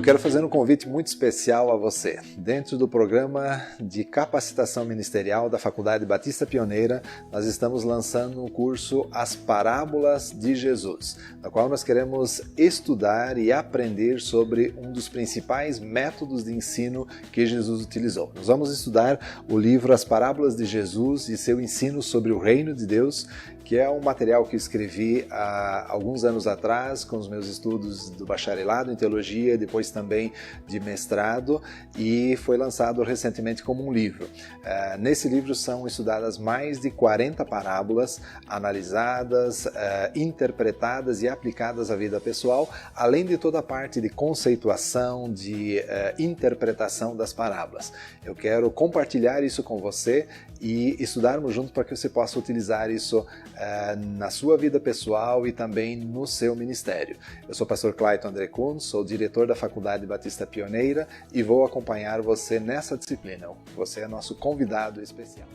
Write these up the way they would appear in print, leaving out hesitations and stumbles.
quero fazer um convite muito especial a você. Dentro do programa de capacitação ministerial da Faculdade Batista Pioneira, nós estamos lançando um curso As Parábolas de Jesus, na qual nós queremos estudar e aprender sobre um dos principais métodos de ensino que Jesus utilizou. Nós vamos estudar o livro As Parábolas de Jesus e seu ensino sobre o Reino de Deus, que é um material que eu escrevi há alguns anos atrás com os meus estudos do bacharelado em teologia, depois também de mestrado, e foi lançado recentemente como um livro. Nesse livro são estudadas mais de 40 parábolas, analisadas, interpretadas e aplicadas à vida pessoal, além de toda a parte de conceituação, de interpretação das parábolas. Eu quero compartilhar isso com você e estudarmos juntos para que você possa utilizar isso na sua vida pessoal e também no seu ministério. Eu sou o pastor Clayton André Kuhn, sou diretor da Faculdade Batista Pioneira e vou acompanhar você nessa disciplina. Você é nosso convidado especial.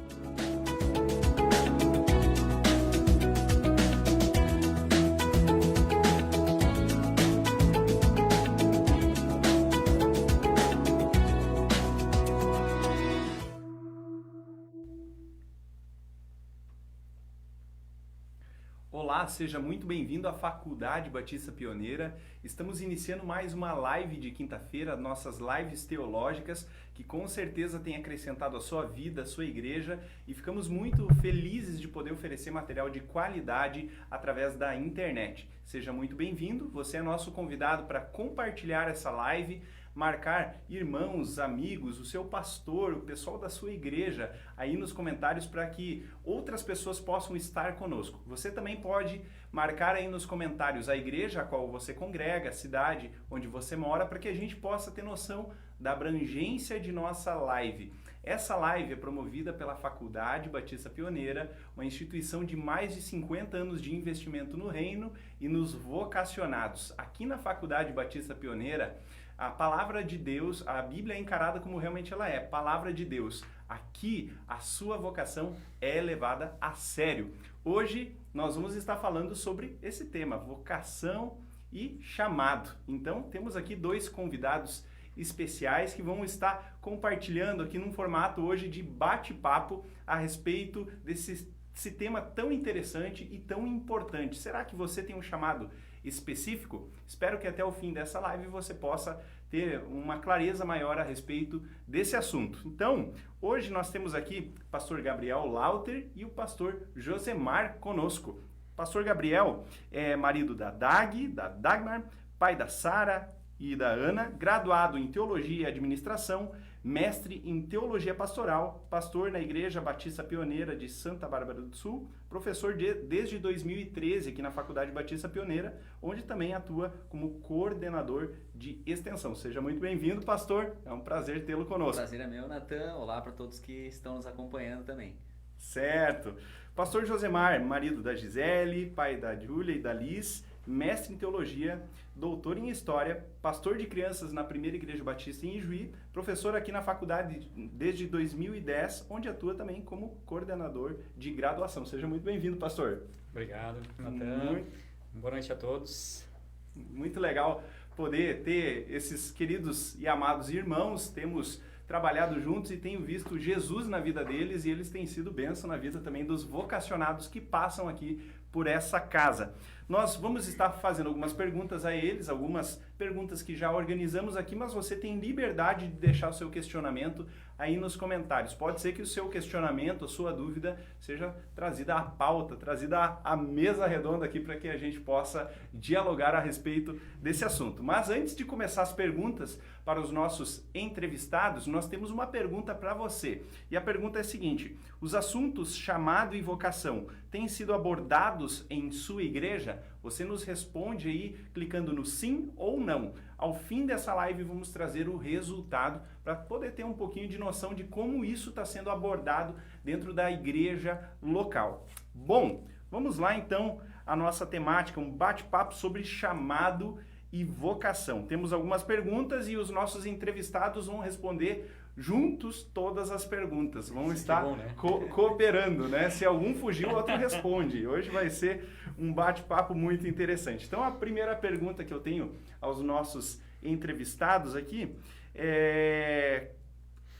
Olá, seja muito bem-vindo à Faculdade Batista Pioneira. Estamos iniciando mais uma live de quinta-feira, nossas lives teológicas, que com certeza tem acrescentado a sua vida, a sua igreja, e ficamos muito felizes de poder oferecer material de qualidade através da internet. Seja muito bem-vindo, você é nosso convidado para compartilhar essa live, marcar irmãos, amigos, o seu pastor, o pessoal da sua igreja aí nos comentários para que outras pessoas possam estar conosco. Você também pode marcar aí nos comentários a igreja a qual você congrega, a cidade onde você mora, para que a gente possa ter noção da abrangência de nossa live. Essa live é promovida pela Faculdade Batista Pioneira, uma instituição de mais de 50 anos de investimento no reino e nos vocacionados. Aqui na Faculdade Batista Pioneira, a palavra de Deus, a Bíblia é encarada como realmente ela é, palavra de Deus. Aqui, a sua vocação é levada a sério. Hoje, nós vamos estar falando sobre esse tema, vocação e chamado. Então, temos aqui dois convidados especiais que vão estar compartilhando aqui num formato hoje de bate-papo a respeito desse tema tão interessante e tão importante. Será que você tem um chamado específico? Espero que até o fim dessa live você possa ter uma clareza maior a respeito desse assunto. Então, hoje nós temos aqui o pastor Gabriel Lauter e o pastor Josemar conosco. Pastor Gabriel é marido da Dagmar, pai da Sara e da Ana, graduado em Teologia e Administração, mestre em Teologia Pastoral, pastor na Igreja Batista Pioneira de Santa Bárbara do Sul, professor desde 2013 aqui na Faculdade Batista Pioneira, onde também atua como coordenador de extensão. Seja muito bem-vindo, pastor. É um prazer tê-lo conosco. O prazer é meu, Natan. Olá para todos que estão nos acompanhando também. Certo. Pastor Josemar, marido da Gisele, pai da Júlia e da Liz, mestre em Teologia, doutor em História, pastor de crianças na Primeira Igreja Batista em Ijuí, professor aqui na faculdade desde 2010, onde atua também como coordenador de graduação. Seja muito bem-vindo, pastor. Obrigado, Natan. Boa noite a todos. Muito legal poder ter esses queridos e amados irmãos. Temos trabalhado juntos e tenho visto Jesus na vida deles e eles têm sido bênção na vida também dos vocacionados que passam aqui por essa casa. Nós vamos estar fazendo algumas perguntas a eles, algumas perguntas que já organizamos aqui, mas você tem liberdade de deixar o seu questionamento aí nos comentários. Pode ser que o seu questionamento, a sua dúvida, seja trazida à pauta, trazida à mesa redonda aqui para que a gente possa dialogar a respeito desse assunto. Mas antes de começar as perguntas para os nossos entrevistados, nós temos uma pergunta para você. E a pergunta é a seguinte: os assuntos chamado e vocação têm sido abordados em sua igreja? Você nos responde aí clicando no sim ou não. Ao fim dessa live vamos trazer o resultado para poder ter um pouquinho de noção de como isso está sendo abordado dentro da igreja local. Bom, vamos lá então a nossa temática, um bate-papo sobre chamado e vocação. Temos algumas perguntas e os nossos entrevistados vão responder juntos todas as perguntas. Vão estar bom, né? Cooperando, né? Se algum fugir, o outro responde. Hoje vai ser um bate-papo muito interessante. Então, a primeira pergunta que eu tenho aos nossos entrevistados aqui,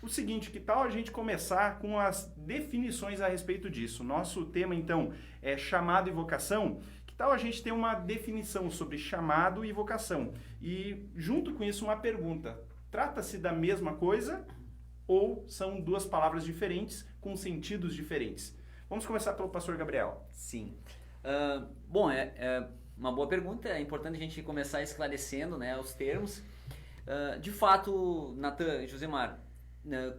o seguinte, que tal a gente começar com as definições a respeito disso? Nosso tema, então, é chamado e vocação. Que tal a gente ter uma definição sobre chamado e vocação? E, junto com isso, uma pergunta. Trata-se da mesma coisa ou são duas palavras diferentes com sentidos diferentes? Vamos começar pelo pastor Gabriel. Sim. Bom, é uma boa pergunta. É importante a gente começar esclarecendo, né, os termos. De fato, Natan e Josemar,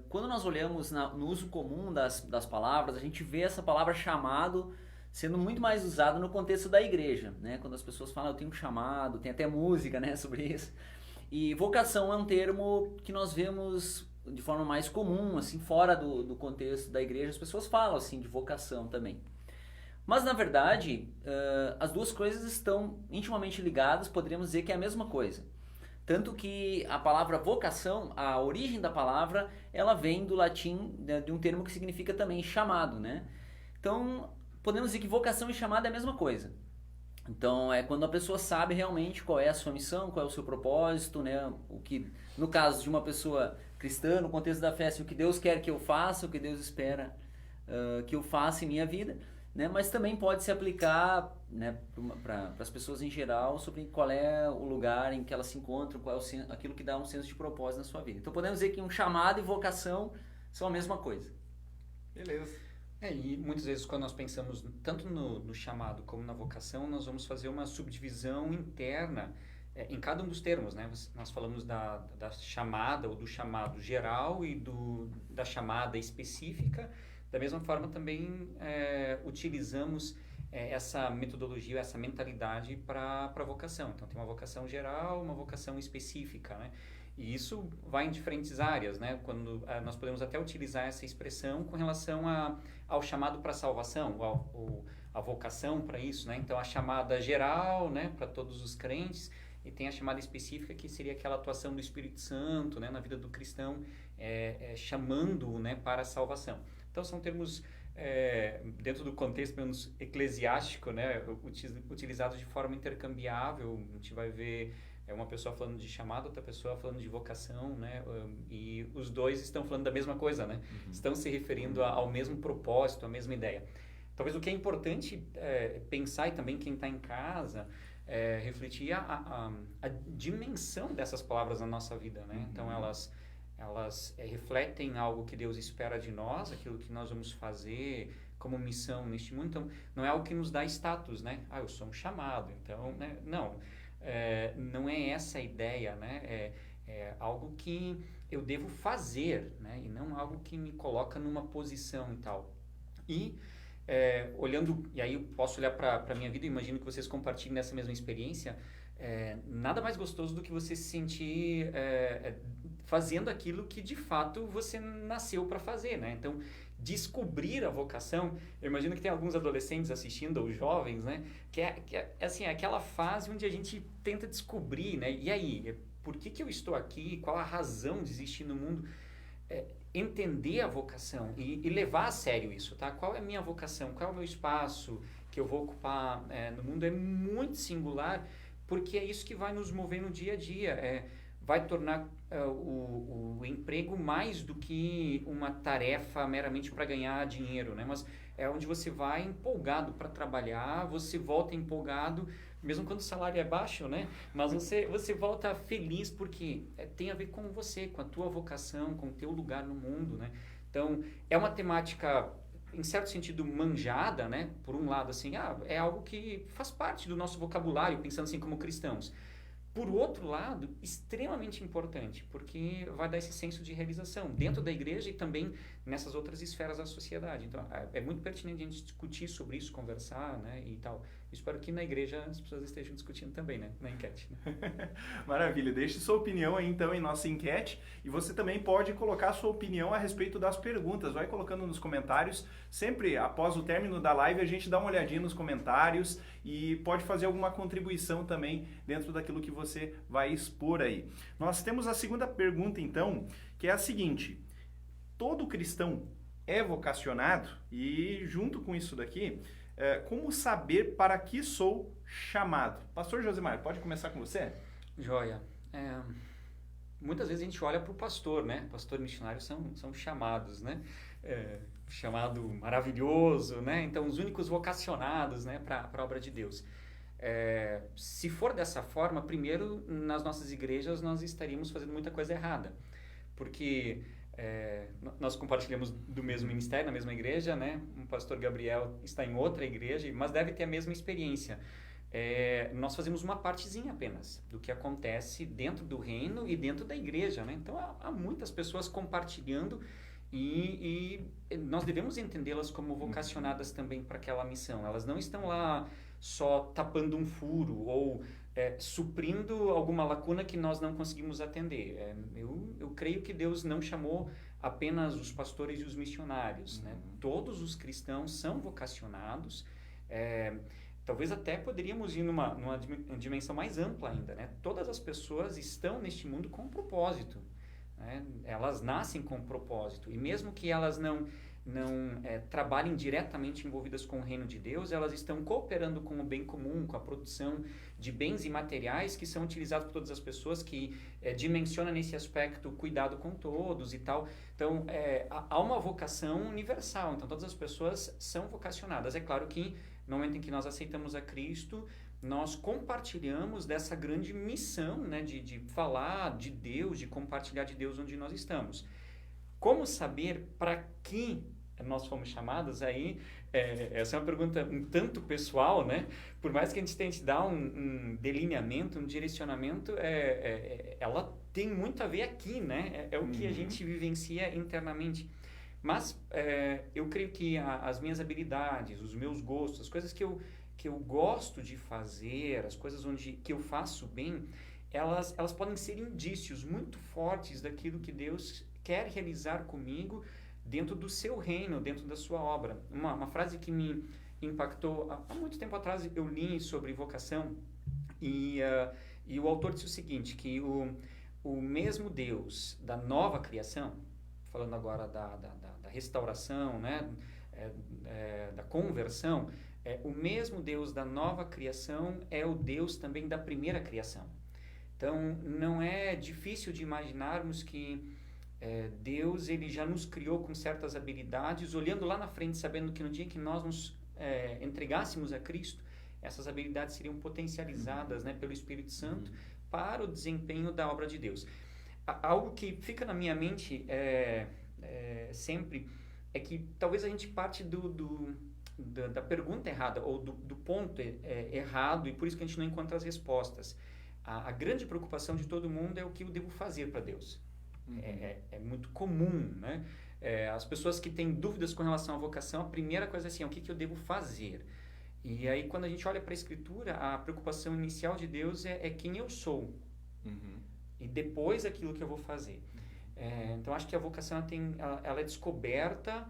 quando nós olhamos no uso comum das palavras, a gente vê essa palavra chamado sendo muito mais usada no contexto da igreja, né? Quando as pessoas falam, eu tenho um chamado, tem até música, né, sobre isso. E vocação é um termo que nós vemos de forma mais comum, assim, fora do contexto da igreja, as pessoas falam assim de vocação também. Mas na verdade, as duas coisas estão intimamente ligadas, poderíamos dizer que é a mesma coisa. Tanto que a palavra vocação, a origem da palavra, ela vem do latim, de um termo que significa também chamado, né? Então, podemos dizer que vocação e chamado é a mesma coisa. Então, é quando a pessoa sabe realmente qual é a sua missão, qual é o seu propósito, né? O que, no caso de uma pessoa cristã, no contexto da fé, assim, o que Deus quer que eu faça, o que Deus espera que eu faça em minha vida, né? Mas também pode se aplicar, né, para as pessoas em geral sobre qual é o lugar em que elas se encontram, qual é aquilo que dá um senso de propósito na sua vida. Então podemos dizer que um chamado e vocação são a mesma coisa. Beleza. E muitas vezes quando nós pensamos tanto no chamado como na vocação, nós vamos fazer uma subdivisão interna em cada um dos termos, né? Nós falamos da chamada ou do chamado geral e da chamada específica. Da mesma forma, também utilizamos essa metodologia, essa mentalidade para a vocação. Então, tem uma vocação geral, uma vocação específica, né? E isso vai em diferentes áreas, né? Quando nós podemos até utilizar essa expressão com relação ao chamado para a salvação, a vocação para isso, né? Então, a chamada geral, né, para todos os crentes, e tem a chamada específica, que seria aquela atuação do Espírito Santo, né, na vida do cristão, chamando-o, né, para a salvação. Então, são termos, dentro do contexto menos eclesiástico, né, utilizados de forma intercambiável. A gente vai ver uma pessoa falando de chamado, outra pessoa falando de vocação, né, e os dois estão falando da mesma coisa, né? Uhum. Estão se referindo ao mesmo propósito, à mesma ideia. Talvez o que é importante pensar, e também quem está em casa, refletir a dimensão dessas palavras na nossa vida, né? Uhum. Então, elas refletem algo que Deus espera de nós, aquilo que nós vamos fazer como missão neste mundo. Então, não é algo que nos dá status, né? Eu sou um chamado, então, né? Não, não é essa a ideia, né? É algo que eu devo fazer, né? E não algo que me coloca numa posição e tal. E, olhando, e aí eu posso olhar para a minha vida, imagino que vocês compartilhem dessa mesma experiência. Nada mais gostoso do que você se sentir fazendo aquilo que de fato você nasceu para fazer, né? Então, descobrir a vocação, eu imagino que tem alguns adolescentes assistindo, ou jovens, né? Que é assim, aquela fase onde a gente tenta descobrir, né? E aí, por que eu estou aqui? Qual a razão de existir no mundo? Entender a vocação e levar a sério isso, tá? Qual é a minha vocação? Qual é o meu espaço que eu vou ocupar no mundo? É muito singular, porque é isso que vai nos mover no dia a dia. Vai tornar o emprego mais do que uma tarefa meramente para ganhar dinheiro, né? Mas é onde você vai empolgado para trabalhar, você volta empolgado, mesmo quando o salário é baixo, né? Mas você volta feliz porque tem a ver com você, com a tua vocação, com o teu lugar no mundo, né? Então, é uma temática, em certo sentido, manjada, né? Por um lado, assim, é algo que faz parte do nosso vocabulário, pensando assim como cristãos. Por outro lado, extremamente importante, porque vai dar esse senso de realização dentro da igreja e também nessas outras esferas da sociedade. Então, é muito pertinente a gente discutir sobre isso, conversar, né, e tal. Espero que na igreja as pessoas estejam discutindo também, né, na enquete. Né? Maravilha. Deixe sua opinião aí, então, em nossa enquete. E você também pode colocar sua opinião a respeito das perguntas. Vai colocando nos comentários. Sempre após o término da live, a gente dá uma olhadinha nos comentários e pode fazer alguma contribuição também dentro daquilo que você vai expor aí. Nós temos a segunda pergunta, então, que é a seguinte: todo cristão é vocacionado? E junto com isso daqui, como saber para que sou chamado? Pastor Josemar, pode começar com você? Joia. muitas vezes a gente olha para o pastor, né? Pastor e missionário são chamados, né? Chamado maravilhoso, né? Então, os únicos vocacionados, né, para a obra de Deus. Se for dessa forma, primeiro, nas nossas igrejas, nós estaríamos fazendo muita coisa errada. Porque nós compartilhamos do mesmo ministério, na mesma igreja, né? O pastor Gabriel está em outra igreja, mas deve ter a mesma experiência. Nós fazemos uma partezinha apenas do que acontece dentro do reino e dentro da igreja, né? Então, há muitas pessoas compartilhando e nós devemos entendê-las como vocacionadas também para aquela missão. Elas não estão lá só tapando um furo ou suprindo alguma lacuna que nós não conseguimos atender. Eu creio que Deus não chamou apenas os pastores e os missionários, né? Todos os cristãos são vocacionados. Talvez até poderíamos ir numa dimensão mais ampla ainda, né? Todas as pessoas estão neste mundo com um propósito, né? Elas nascem com um propósito, e mesmo que elas não trabalhem diretamente envolvidas com o reino de Deus, elas estão cooperando com o bem comum, com a produção de bens e materiais que são utilizados por todas as pessoas, que dimensiona nesse aspecto cuidado com todos e tal. Então, há uma vocação universal, então todas as pessoas são vocacionadas. É claro que no momento em que nós aceitamos a Cristo, nós compartilhamos dessa grande missão, né, de falar de Deus, de compartilhar de Deus onde nós estamos. Como saber para que nós fomos chamados? Aí, essa é uma pergunta um tanto pessoal, né? Por mais que a gente tente dar um delineamento, um direcionamento, ela tem muito a ver aqui, né? É o que a gente vivencia internamente. Mas eu creio que as minhas habilidades, os meus gostos, as coisas que eu gosto de fazer, as coisas que eu faço bem, elas podem ser indícios muito fortes daquilo que Deus quer realizar comigo dentro do seu reino, dentro da sua obra. Uma frase que me impactou há muito tempo atrás, eu li sobre vocação e o autor disse o seguinte, que o mesmo Deus da nova criação, falando agora da restauração, né, da conversão, o mesmo Deus da nova criação é o Deus também da primeira criação. Então, não é difícil de imaginarmos que Deus ele já nos criou com certas habilidades, olhando lá na frente, sabendo que no dia que nós nos entregássemos a Cristo, essas habilidades seriam potencializadas, né, pelo Espírito Santo para o desempenho da obra de Deus. Algo que fica na minha mente sempre é que talvez a gente parte da pergunta errada ou do ponto errado, e por isso que a gente não encontra as respostas. A grande preocupação de todo mundo é o que eu devo fazer para Deus. É muito comum, né? As pessoas que têm dúvidas com relação à vocação, a primeira coisa é assim, o que eu devo fazer? E aí, quando a gente olha para a Escritura, a preocupação inicial de Deus é quem eu sou. E depois aquilo que eu vou fazer. Então, acho que a vocação ela é descoberta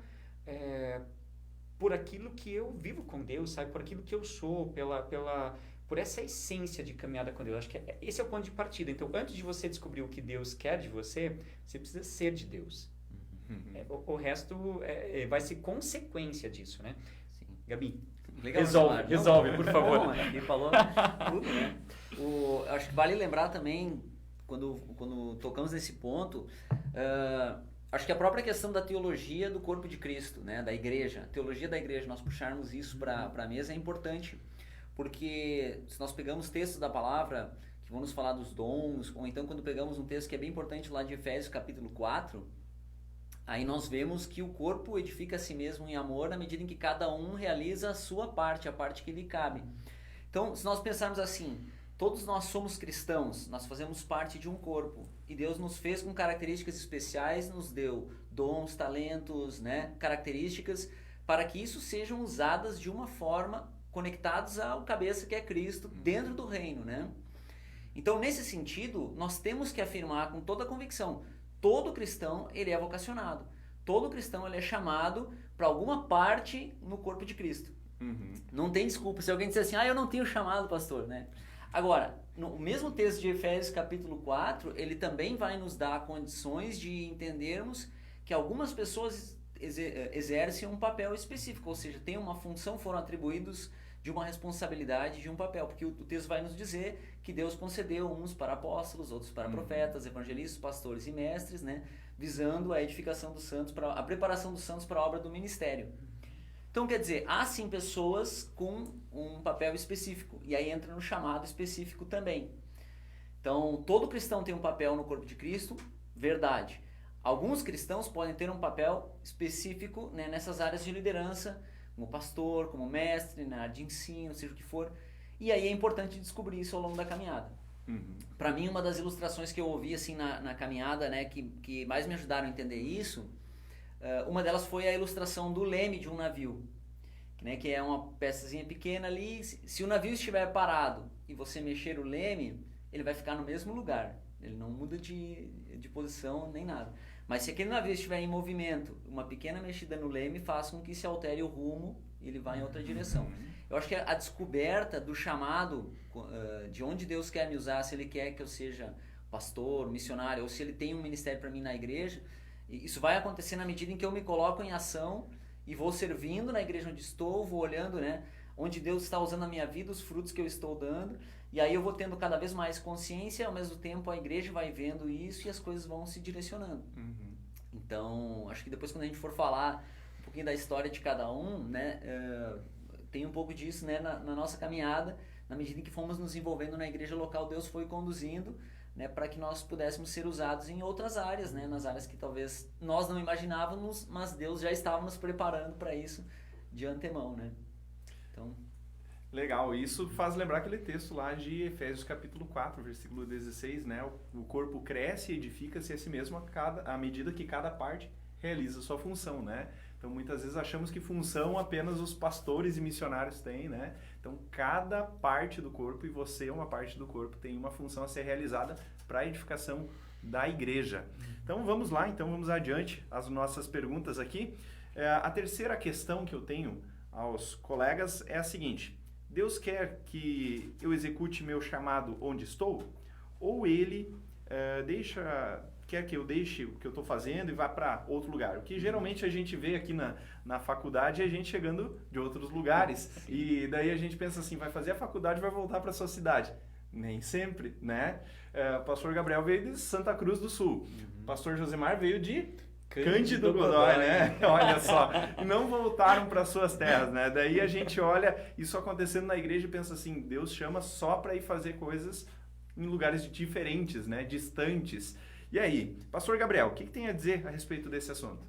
por aquilo que eu vivo com Deus, sabe? Por aquilo que eu sou, por essa essência de caminhada com Deus. Acho que esse é o ponto de partida. Então, antes de você descobrir o que Deus quer de você, você precisa ser de Deus. O resto vai ser consequência disso, né? Sim. Gabi, Legal, resolve, por favor. Bom, ele falou tudo, né? Acho que vale lembrar também, quando tocamos nesse ponto, acho que a própria questão da teologia do corpo de Cristo, né? Da igreja, a teologia da igreja, nós puxarmos isso para a mesa é importante. Porque se nós pegamos textos da palavra que vão nos falar dos dons, ou então quando pegamos um texto que é bem importante lá de Efésios capítulo 4, aí nós vemos que o corpo edifica a si mesmo em amor na medida em que cada um realiza a sua parte, a parte que lhe cabe. Então, se nós pensarmos assim, todos nós somos cristãos, nós fazemos parte de um corpo, e Deus nos fez com características especiais, nos deu dons, talentos, né, características, para que isso sejam usadas de uma forma conectados ao cabeça que é Cristo dentro do reino, né? Então, nesse sentido, nós temos que afirmar com toda a convicção, todo cristão, ele é vocacionado. Todo cristão, ele é chamado para alguma parte no corpo de Cristo. Não tem desculpa. Se alguém disser assim, eu não tenho chamado, pastor, né? Agora, no mesmo texto de Efésios capítulo 4, ele também vai nos dar condições de entendermos que algumas pessoas exercem um papel específico, ou seja, tem uma função, foram atribuídos de uma responsabilidade, de um papel, porque o texto vai nos dizer que Deus concedeu uns para apóstolos, outros para profetas, evangelistas, pastores e mestres, né, visando a edificação dos santos, a preparação dos santos para a obra do ministério. Então, quer dizer, há sim pessoas com um papel específico, e aí entra no chamado específico também. Então, todo cristão tem um papel no corpo de Cristo, verdade. Alguns cristãos podem ter um papel específico, né, nessas áreas de liderança, como pastor, como mestre, na área de ensino, seja o que for. E aí é importante descobrir isso ao longo da caminhada. Para mim, uma das ilustrações que eu ouvi assim, na caminhada, né, que mais me ajudaram a entender isso, uma delas foi a ilustração do leme de um navio, né, que é uma peçazinha pequena ali. Se o navio estiver parado e você mexer o leme, ele vai ficar no mesmo lugar. Ele não muda de posição nem nada. Mas se aquele navio estiver em movimento, uma pequena mexida no leme faz com que se altere o rumo e ele vá em outra direção. Eu acho que a descoberta do chamado, de onde Deus quer me usar, se Ele quer que eu seja pastor, missionário, ou se Ele tem um ministério para mim na igreja, isso vai acontecer na medida em que eu me coloco em ação e vou servindo na igreja onde estou, vou olhando, né, onde Deus está usando a minha vida, os frutos que eu estou dando, e aí eu vou tendo cada vez mais consciência, ao mesmo tempo a igreja vai vendo isso e as coisas vão se direcionando. Então, acho que depois quando a gente for falar um pouquinho da história de cada um, né, tem um pouco disso, né, na nossa caminhada, na medida em que fomos nos envolvendo na igreja local, Deus foi conduzindo, né, para que nós pudéssemos ser usados em outras áreas, né, nas áreas que talvez nós não imaginávamos, mas Deus já estava nos preparando para isso de antemão, né? Então... Legal, isso faz lembrar aquele texto lá de Efésios capítulo 4, versículo 16, né? O corpo cresce e edifica-se a si mesmo à medida que cada parte realiza a sua função, né? Então muitas vezes achamos que função apenas os pastores e missionários têm, né? Então cada parte do corpo, e você é uma parte do corpo, tem uma função a ser realizada para a edificação da igreja. Então vamos lá, vamos adiante as nossas perguntas aqui. A terceira questão que eu tenho aos colegas é a seguinte: Deus quer que eu execute meu chamado onde estou? Ou Ele quer que eu deixe o que eu estou fazendo e vá para outro lugar? O que geralmente a gente vê aqui na faculdade é a gente chegando de outros lugares. E daí a gente pensa assim, vai fazer a faculdade e vai voltar para a sua cidade. Nem sempre, né? O pastor Gabriel veio de Santa Cruz do Sul. O pastor Josemar veio de Cândido Godói, né? Olha só, e não voltaram para suas terras, né? Daí a gente olha isso acontecendo na igreja e pensa assim, Deus chama só para ir fazer coisas em lugares diferentes, né? Distantes. E aí, pastor Gabriel, o que tem a dizer a respeito desse assunto?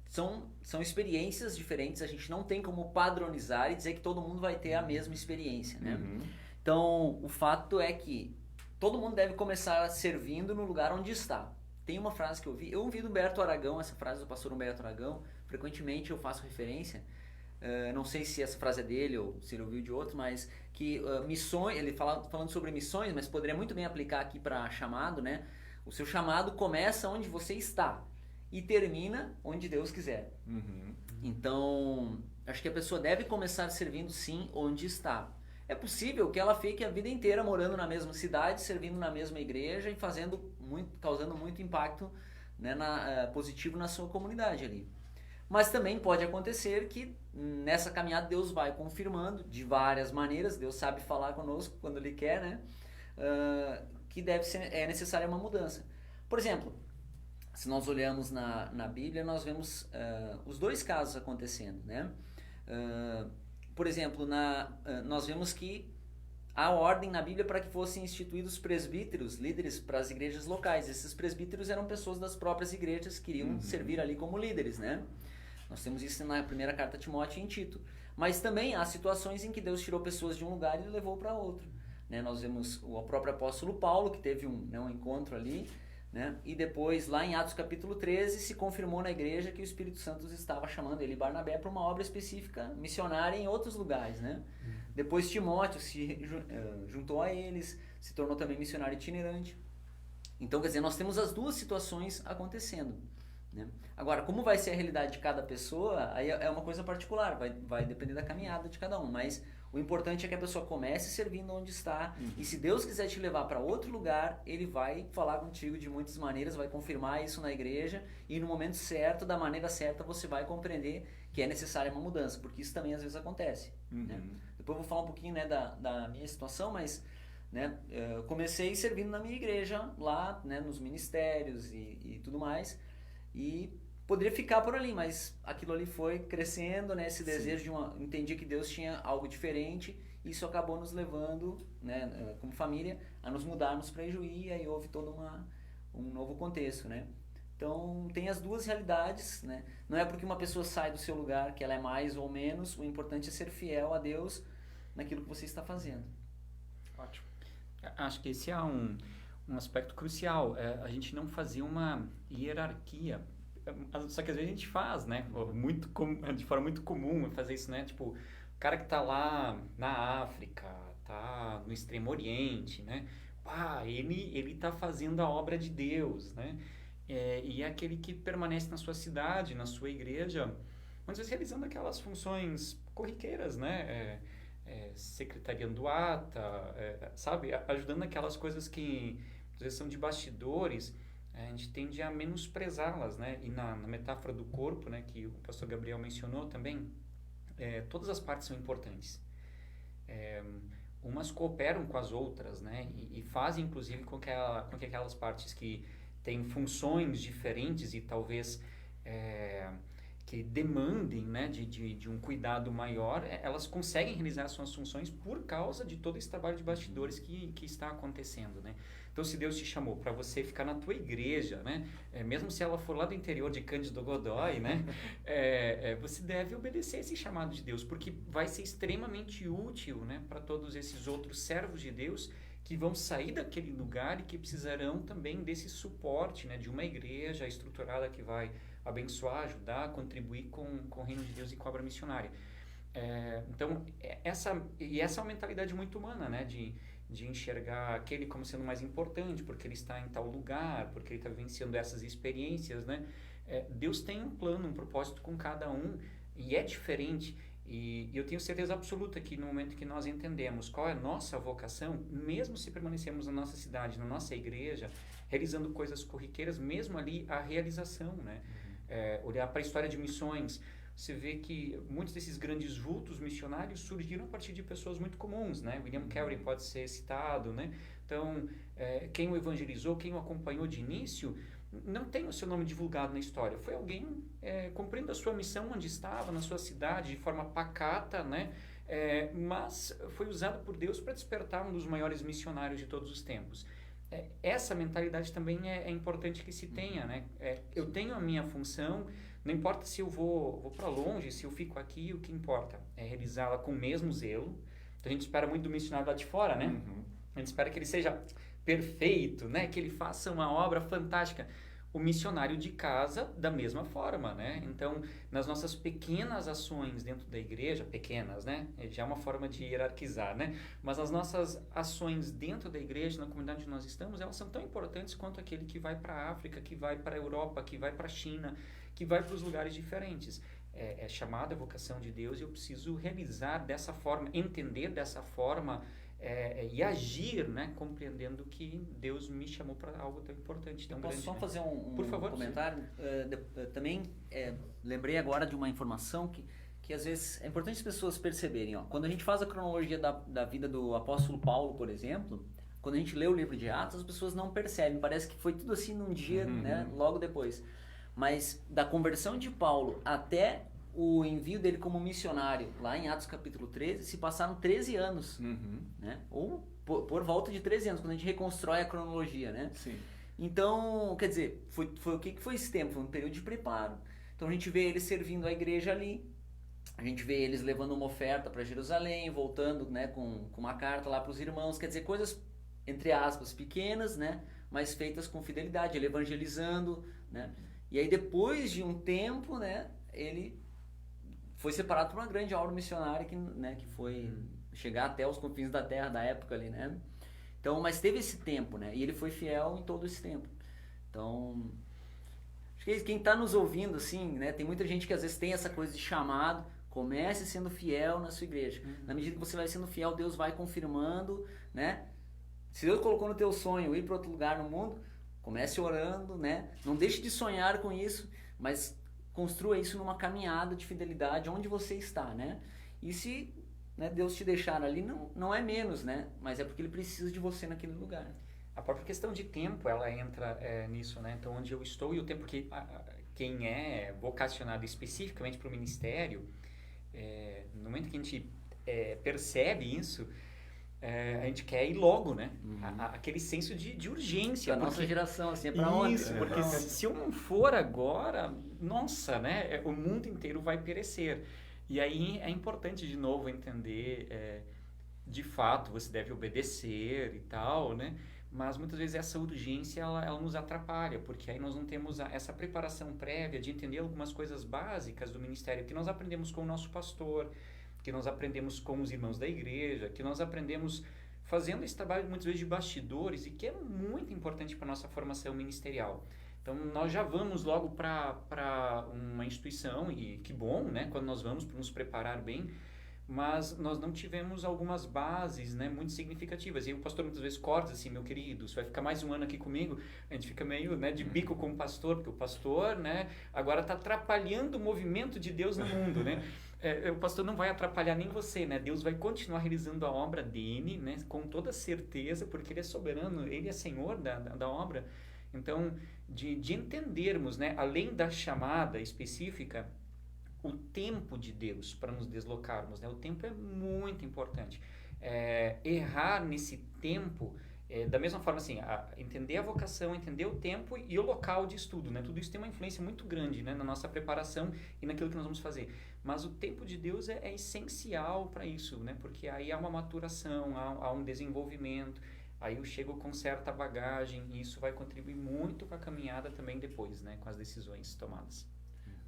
São experiências diferentes, a gente não tem como padronizar e dizer que todo mundo vai ter a mesma experiência, né? Então, o fato é que todo mundo deve começar servindo no lugar onde está. Tem uma frase que eu ouvi do Humberto Aragão, essa frase do pastor Humberto Aragão, frequentemente eu faço referência, não sei se essa frase é dele ou se ele ouviu de outro, mas que missões, ele falando sobre missões, mas poderia muito bem aplicar aqui para chamado, né? O seu chamado começa onde você está e termina onde Deus quiser. Então, acho que a pessoa deve começar servindo sim onde está. É possível que ela fique a vida inteira morando na mesma cidade, servindo na mesma igreja e causando muito impacto, né, positivo na sua comunidade ali. Mas também pode acontecer que nessa caminhada Deus vai confirmando de várias maneiras, Deus sabe falar conosco quando Ele quer, né, que é necessária uma mudança. Por exemplo, se nós olhamos na Bíblia, nós vemos os dois casos acontecendo, né? Por exemplo, nós vemos que há ordem na Bíblia para que fossem instituídos presbíteros, líderes para as igrejas locais. Esses presbíteros eram pessoas das próprias igrejas que queriam servir ali como líderes, né? Nós temos isso na primeira carta a Timóteo e em Tito. Mas também há situações em que Deus tirou pessoas de um lugar e levou para outro, né? Nós vemos o próprio apóstolo Paulo, que teve um encontro ali, né? E depois, lá em Atos capítulo 13, se confirmou na igreja que o Espírito Santo estava chamando ele e Barnabé para uma obra específica, missionária em outros lugares, né? Depois Timóteo se juntou a eles, se tornou também missionário itinerante. Então, quer dizer, nós temos as duas situações acontecendo, né? Agora, como vai ser a realidade de cada pessoa, aí é uma coisa particular, vai depender da caminhada de cada um, mas O importante é que a pessoa comece servindo onde está, e se Deus quiser te levar para outro lugar, Ele vai falar contigo de muitas maneiras, vai confirmar isso na igreja, e no momento certo, da maneira certa, você vai compreender que é necessária uma mudança, porque isso também às vezes acontece. Né? Depois eu vou falar um pouquinho, né, da minha situação, mas, né, eu comecei servindo na minha igreja, lá, né, nos ministérios e tudo mais, e poderia ficar por ali, mas aquilo ali foi crescendo, né? Esse desejo entendi que Deus tinha algo diferente, e isso acabou nos levando, né, como família, a nos mudarmos para Ijuí, e aí houve todo um novo contexto, né? Então, tem as duas realidades, né? Não é porque uma pessoa sai do seu lugar que ela é mais ou menos, o importante é ser fiel a Deus naquilo que você está fazendo. Ótimo. Acho que esse é um aspecto crucial, a gente não fazer uma hierarquia. Só que às vezes a gente faz, né? De forma muito comum fazer isso, né? Tipo, o cara que tá lá na África, tá no Extremo Oriente, né? Ele tá fazendo a obra de Deus, né? E é aquele que permanece na sua cidade, na sua igreja, muitas vezes realizando aquelas funções corriqueiras, né? Secretariando ata, sabe? Ajudando aquelas coisas que às vezes são de bastidores. A gente tende a menosprezá-las, né? E na metáfora do corpo, né, que o pastor Gabriel mencionou também, todas as partes são importantes. Umas cooperam com as outras, né? E fazem, inclusive, com que aquelas partes que têm funções diferentes e talvez que demandem, né, de um cuidado maior, elas conseguem realizar suas funções por causa de todo esse trabalho de bastidores que está acontecendo, né? Então, se Deus te chamou para você ficar na tua igreja, né, mesmo se ela for lá do interior de Cândido Godói, né, você deve obedecer esse chamado de Deus, porque vai ser extremamente útil, né, para todos esses outros servos de Deus que vão sair daquele lugar e que precisarão também desse suporte, né, de uma igreja estruturada que vai abençoar, ajudar, contribuir com o reino de Deus e com a obra missionária. Então, essa é uma mentalidade muito humana, né, de enxergar aquele como sendo mais importante, porque ele está em tal lugar, porque ele está vivenciando essas experiências, né? Deus tem um plano, um propósito com cada um, e é diferente. E eu tenho certeza absoluta que no momento que nós entendemos qual é a nossa vocação, mesmo se permanecermos na nossa cidade, na nossa igreja, realizando coisas corriqueiras, mesmo ali a realização, né? Olhar para a história de missões, você vê que muitos desses grandes vultos missionários surgiram a partir de pessoas muito comuns, né? William Carey pode ser citado, né? Então, quem o evangelizou, quem o acompanhou de início, não tem o seu nome divulgado na história. Foi alguém cumprindo a sua missão onde estava, na sua cidade, de forma pacata, né? Mas foi usado por Deus para despertar um dos maiores missionários de todos os tempos. Essa mentalidade também é importante que se tenha, né? Eu tenho a minha função. Não importa se eu vou para longe, se eu fico aqui, o que importa é realizá-la com o mesmo zelo. Então a gente espera muito do missionário lá de fora, né? A gente espera que ele seja perfeito, né? Que ele faça uma obra fantástica. O missionário de casa, da mesma forma, né? Então, nas nossas pequenas ações dentro da igreja, pequenas, né? Já é uma forma de hierarquizar, né? Mas as nossas ações dentro da igreja, na comunidade onde nós estamos, elas são tão importantes quanto aquele que vai para a África, que vai para a Europa, que vai para a China, que vai para os lugares diferentes. É chamada a vocação de Deus e eu preciso realizar dessa forma, entender dessa forma e agir, né, compreendendo que Deus me chamou para algo tão importante, tão grande. Posso só né? fazer Por favor, comentário? Também lembrei agora de uma informação que às vezes é importante as pessoas perceberem. Ó, quando a gente faz a cronologia da vida do apóstolo Paulo, por exemplo, quando a gente lê o livro de Atos, as pessoas não percebem, parece que foi tudo assim num dia, né, logo depois. Mas da conversão de Paulo até o envio dele como missionário, lá em Atos capítulo 13, se passaram 13 anos, né? Ou por volta de 13 anos, quando a gente reconstrói a cronologia, né? Sim. Então, quer dizer, foi o que foi esse tempo? Foi um período de preparo. Então a gente vê eles servindo a igreja ali, a gente vê eles levando uma oferta para Jerusalém, voltando, né, com uma carta lá para os irmãos, quer dizer, coisas, entre aspas, pequenas, né, mas feitas com fidelidade, ele evangelizando, né? E aí depois de um tempo, né, ele foi separado por uma grande obra missionária que foi chegar até os confins da terra da época ali, né? Então, mas teve esse tempo, né? E ele foi fiel em todo esse tempo. Então, acho que quem está nos ouvindo, assim, né? Tem muita gente que às vezes tem essa coisa de chamado, Comece sendo fiel na sua igreja. Na medida que você vai sendo fiel, Deus vai confirmando, né? Se Deus colocou no teu sonho ir para outro lugar no mundo, comece orando, né? Não deixe de sonhar com isso, mas construa isso numa caminhada de fidelidade onde você está, né? E se, né, Deus te deixar ali, não é menos, né? Mas é porque Ele precisa de você naquele lugar. A própria questão de tempo, ela entra nisso, né? Então, onde eu estou e o tempo que quem é vocacionado especificamente para o ministério, no momento que a gente percebe isso, a gente quer ir logo, né? Aquele senso de urgência. Pra nossa geração, assim, é pra ontem. Isso, porque se eu não for agora, nossa, né? O mundo inteiro vai perecer. E aí é importante, de novo, entender, de fato, você deve obedecer e tal, né? Mas muitas vezes essa urgência, ela nos atrapalha, porque aí nós não temos essa preparação prévia de entender algumas coisas básicas do ministério, que nós aprendemos com o nosso pastor, que nós aprendemos com os irmãos da igreja, que nós aprendemos fazendo esse trabalho muitas vezes de bastidores, e que é muito importante para a nossa formação ministerial. Então, nós já vamos logo para uma instituição, e que bom, né, quando nós vamos para nos preparar bem, mas nós não tivemos algumas bases, né, muito significativas. E o pastor muitas vezes corta assim, meu querido, você vai ficar mais um ano aqui comigo, a gente fica meio, né, de bico com o pastor, porque o pastor, né, agora está atrapalhando o movimento de Deus no mundo, né? O pastor não vai atrapalhar nem você, né? Deus vai continuar realizando a obra dele, né, com toda certeza, porque Ele é soberano, Ele é Senhor da obra. Então, de entendermos, né, além da chamada específica, o tempo de Deus para nos deslocarmos, né? O tempo é muito importante. Errar nesse tempo, da mesma forma assim, entender a vocação, entender o tempo e o local de estudo, né? Tudo isso tem uma influência muito grande, né, na nossa preparação e naquilo que nós vamos fazer. Mas o tempo de Deus é essencial para isso, né? Porque aí há uma maturação, há um desenvolvimento, aí eu chego com certa bagagem e isso vai contribuir muito com a caminhada também depois, né, com as decisões tomadas.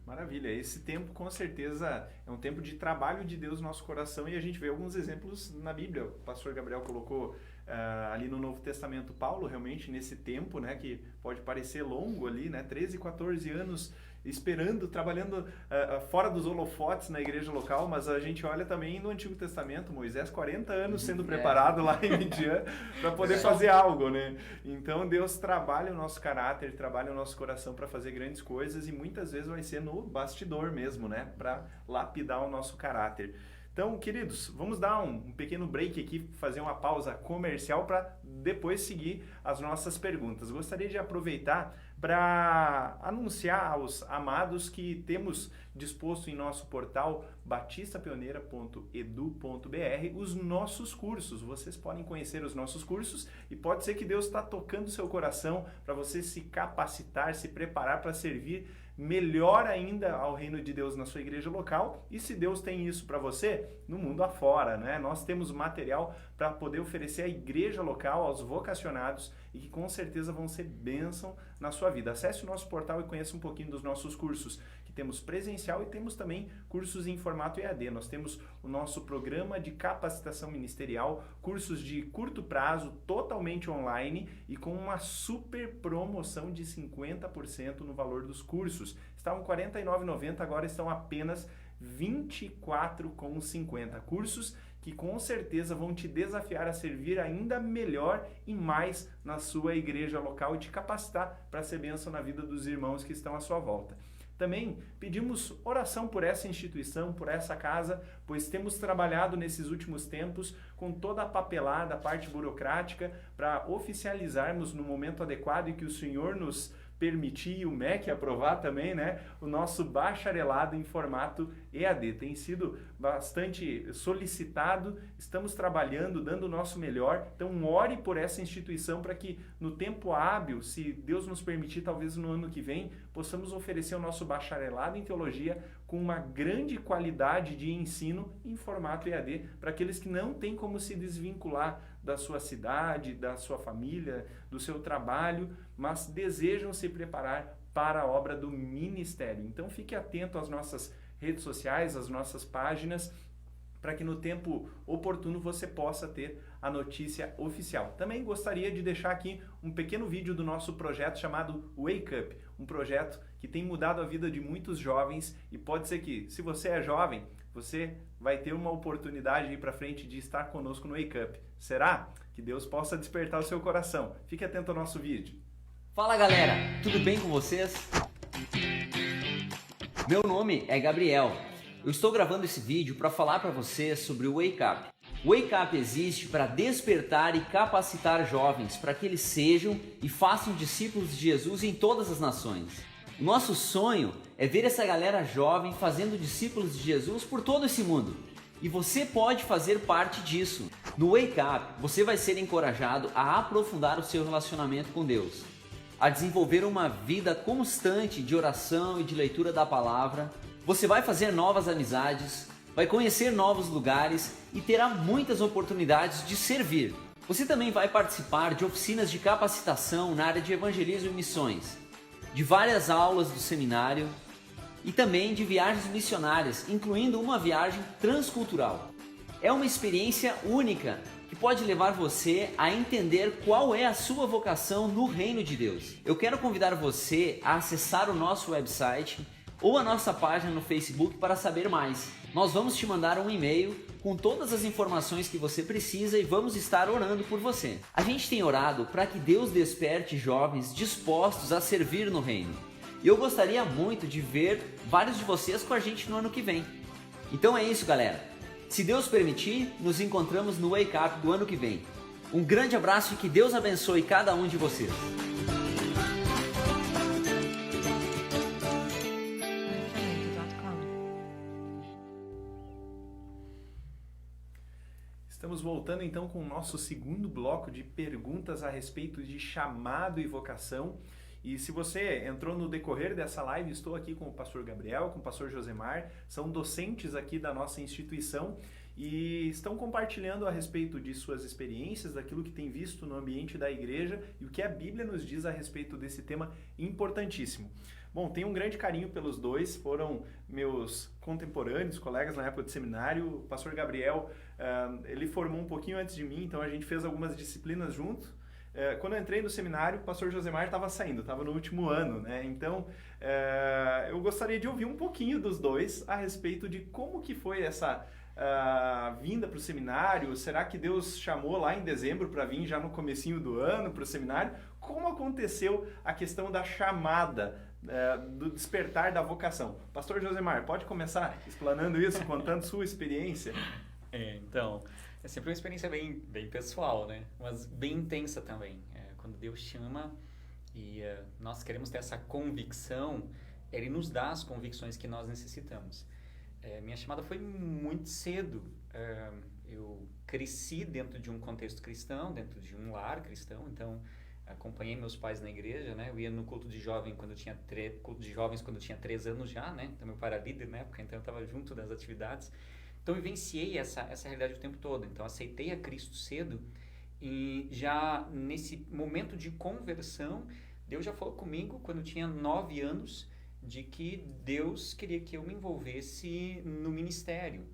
Maravilha, esse tempo com certeza é um tempo de trabalho de Deus no nosso coração, e a gente vê alguns exemplos na Bíblia. O pastor Gabriel colocou ali no Novo Testamento Paulo realmente nesse tempo, né, que pode parecer longo ali, né, 13, 14 anos esperando, trabalhando fora dos holofotes na igreja local, mas a gente olha também no Antigo Testamento, Moisés 40 anos sendo preparado lá em Midian para poder fazer algo, né? Então Deus trabalha o nosso caráter, trabalha o nosso coração para fazer grandes coisas, e muitas vezes vai ser no bastidor mesmo, né? Para lapidar o nosso caráter. Então, queridos, vamos dar um pequeno break aqui, fazer uma pausa comercial para depois seguir as nossas perguntas. Gostaria de aproveitar para anunciar aos amados que temos disposto em nosso portal batistapioneira.edu.br os nossos cursos. Vocês podem conhecer os nossos cursos e pode ser que Deus está tocando seu coração para você se capacitar, se preparar para servir melhor ainda ao reino de Deus na sua igreja local. E se Deus tem isso para você, no mundo afora, né? Nós temos material para poder oferecer à igreja local, aos vocacionados, e que com certeza vão ser bênção na sua vida. Acesse o nosso portal e conheça um pouquinho dos nossos cursos, que temos presencial e temos também cursos em formato EAD. Nós temos o nosso programa de capacitação ministerial, cursos de curto prazo, totalmente online e com uma super promoção de 50% no valor dos cursos. Estavam R$ 49,90, agora estão apenas R$ 24,50. Cursos que com certeza vão te desafiar a servir ainda melhor e mais na sua igreja local e te capacitar para ser bênção na vida dos irmãos que estão à sua volta. Também pedimos oração por essa instituição, por essa casa, pois temos trabalhado nesses últimos tempos com toda a papelada, a parte burocrática, para oficializarmos no momento adequado e que o Senhor nos permitir, e o MEC aprovar também, né, o nosso bacharelado em formato EAD. Tem sido bastante solicitado, estamos trabalhando, dando o nosso melhor. Então ore por essa instituição para que no tempo hábil, se Deus nos permitir, talvez no ano que vem, possamos oferecer o nosso bacharelado em teologia com uma grande qualidade de ensino em formato EAD, para aqueles que não têm como se desvincular da sua cidade, da sua família, do seu trabalho, mas desejam se preparar para a obra do ministério. Então fique atento às nossas redes sociais, às nossas páginas, para que no tempo oportuno você possa ter a notícia oficial. Também gostaria de deixar aqui um pequeno vídeo do nosso projeto chamado Wake Up, um projeto que tem mudado a vida de muitos jovens, e pode ser que, se você é jovem, você vai ter uma oportunidade aí para frente de estar conosco no Wake Up. Será? Que Deus possa despertar o seu coração. Fique atento ao nosso vídeo. Fala galera, tudo bem com vocês? Meu nome é Gabriel. Eu estou gravando esse vídeo para falar para vocês sobre o Wake Up. O Wake Up existe para despertar e capacitar jovens para que eles sejam e façam discípulos de Jesus em todas as nações. O nosso sonho é ver essa galera jovem fazendo discípulos de Jesus por todo esse mundo. E você pode fazer parte disso. No Wake Up, você vai ser encorajado a aprofundar o seu relacionamento com Deus, a desenvolver uma vida constante de oração e de leitura da palavra. Você vai fazer novas amizades, vai conhecer novos lugares e terá muitas oportunidades de servir. Você também vai participar de oficinas de capacitação na área de evangelismo e missões, de várias aulas do seminário e também de viagens missionárias, incluindo uma viagem transcultural. É uma experiência única que pode levar você a entender qual é a sua vocação no reino de Deus. Eu quero convidar você a acessar o nosso website ou a nossa página no Facebook para saber mais. Nós vamos te mandar um e-mail com todas as informações que você precisa e vamos estar orando por você. A gente tem orado para que Deus desperte jovens dispostos a servir no reino. E eu gostaria muito de ver vários de vocês com a gente no ano que vem. Então é isso, galera. Se Deus permitir, nos encontramos no Wake Up do ano que vem. Um grande abraço e que Deus abençoe cada um de vocês. Estamos voltando então com o nosso segundo bloco de perguntas a respeito de chamado e vocação. E se você entrou no decorrer dessa live, estou aqui com o pastor Gabriel, com o pastor Josemar, são docentes aqui da nossa instituição e estão compartilhando a respeito de suas experiências, daquilo que tem visto no ambiente da igreja e o que a Bíblia nos diz a respeito desse tema importantíssimo. Bom, tenho um grande carinho pelos dois, foram meus contemporâneos, colegas na época de seminário. O pastor Gabriel, ele formou um pouquinho antes de mim, então a gente fez algumas disciplinas junto. Quando eu entrei no seminário, o pastor Josemar estava saindo, estava no último ano, né? Então, eu gostaria de ouvir um pouquinho dos dois a respeito de como que foi essa vinda para o seminário. Será que Deus chamou lá em dezembro para vir já no comecinho do ano para o seminário? Como aconteceu a questão da chamada, do despertar da vocação? Pastor Josemar, pode começar explanando isso, contando sua experiência? Então, é sempre uma experiência bem pessoal, né? Mas bem intensa também. Quando Deus chama e nós queremos ter essa convicção, Ele nos dá as convicções que nós necessitamos. Minha chamada foi muito cedo. Eu cresci dentro de um contexto cristão, dentro de um lar cristão, então acompanhei meus pais na igreja, né? Eu ia no culto de jovens quando eu tinha 3 anos já, né? Então meu pai era líder na época, então eu estava junto das atividades. Então eu vivenciei essa realidade o tempo todo. Então aceitei a Cristo cedo e já nesse momento de conversão, Deus já falou comigo quando eu tinha 9 anos de que Deus queria que eu me envolvesse no ministério.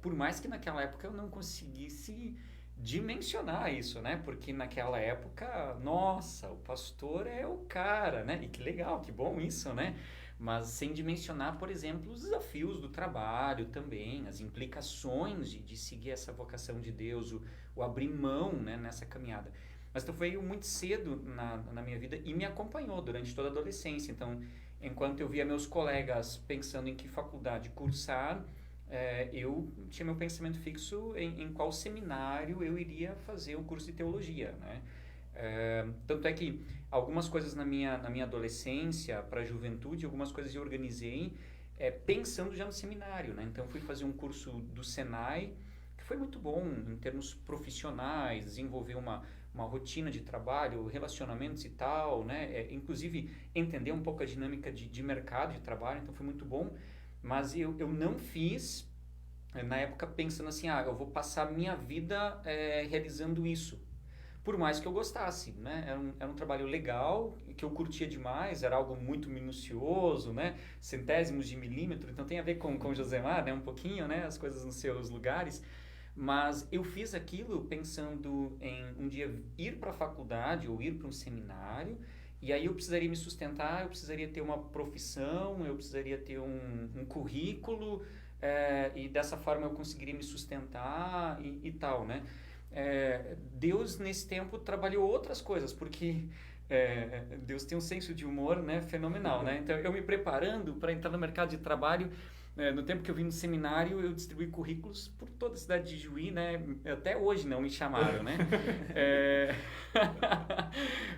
Por mais que naquela época eu não conseguisse dimensionar isso, né? Porque naquela época, nossa, o pastor é o cara, né? E que legal, que bom isso, né? Mas sem dimensionar, por exemplo, os desafios do trabalho também, as implicações de seguir essa vocação de Deus, o abrir mão, né, nessa caminhada. Mas então veio muito cedo na minha vida e me acompanhou durante toda a adolescência. Então, enquanto eu via meus colegas pensando em que faculdade cursar, eu tinha meu pensamento fixo em qual seminário eu iria fazer um curso de teologia, né? Tanto é que algumas coisas na minha adolescência, para a juventude, algumas coisas eu organizei pensando já no seminário, né? Então fui fazer um curso do Senai, que foi muito bom em termos profissionais, desenvolver uma rotina de trabalho, relacionamentos e tal, né? Inclusive entender um pouco a dinâmica de mercado de trabalho, então foi muito bom. Mas eu não fiz, na época, pensando assim, eu vou passar minha vida realizando isso. Por mais que eu gostasse, né? Era um trabalho legal, que eu curtia demais, era algo muito minucioso, né? Centésimos de milímetro, então tem a ver com o Josemar, né? Um pouquinho, né? As coisas nos seus lugares. Mas eu fiz aquilo pensando em um dia ir para a faculdade ou ir para um seminário, e aí eu precisaria me sustentar, eu precisaria ter uma profissão, eu precisaria ter um currículo, e dessa forma eu conseguiria me sustentar e tal, né? Deus nesse tempo trabalhou outras coisas, porque Deus tem um senso de humor, né, fenomenal, né? Então eu me preparando para entrar no mercado de trabalho, no tempo que eu vim no seminário, eu distribuí currículos por toda a cidade de Juí, né? Até hoje não me chamaram, né?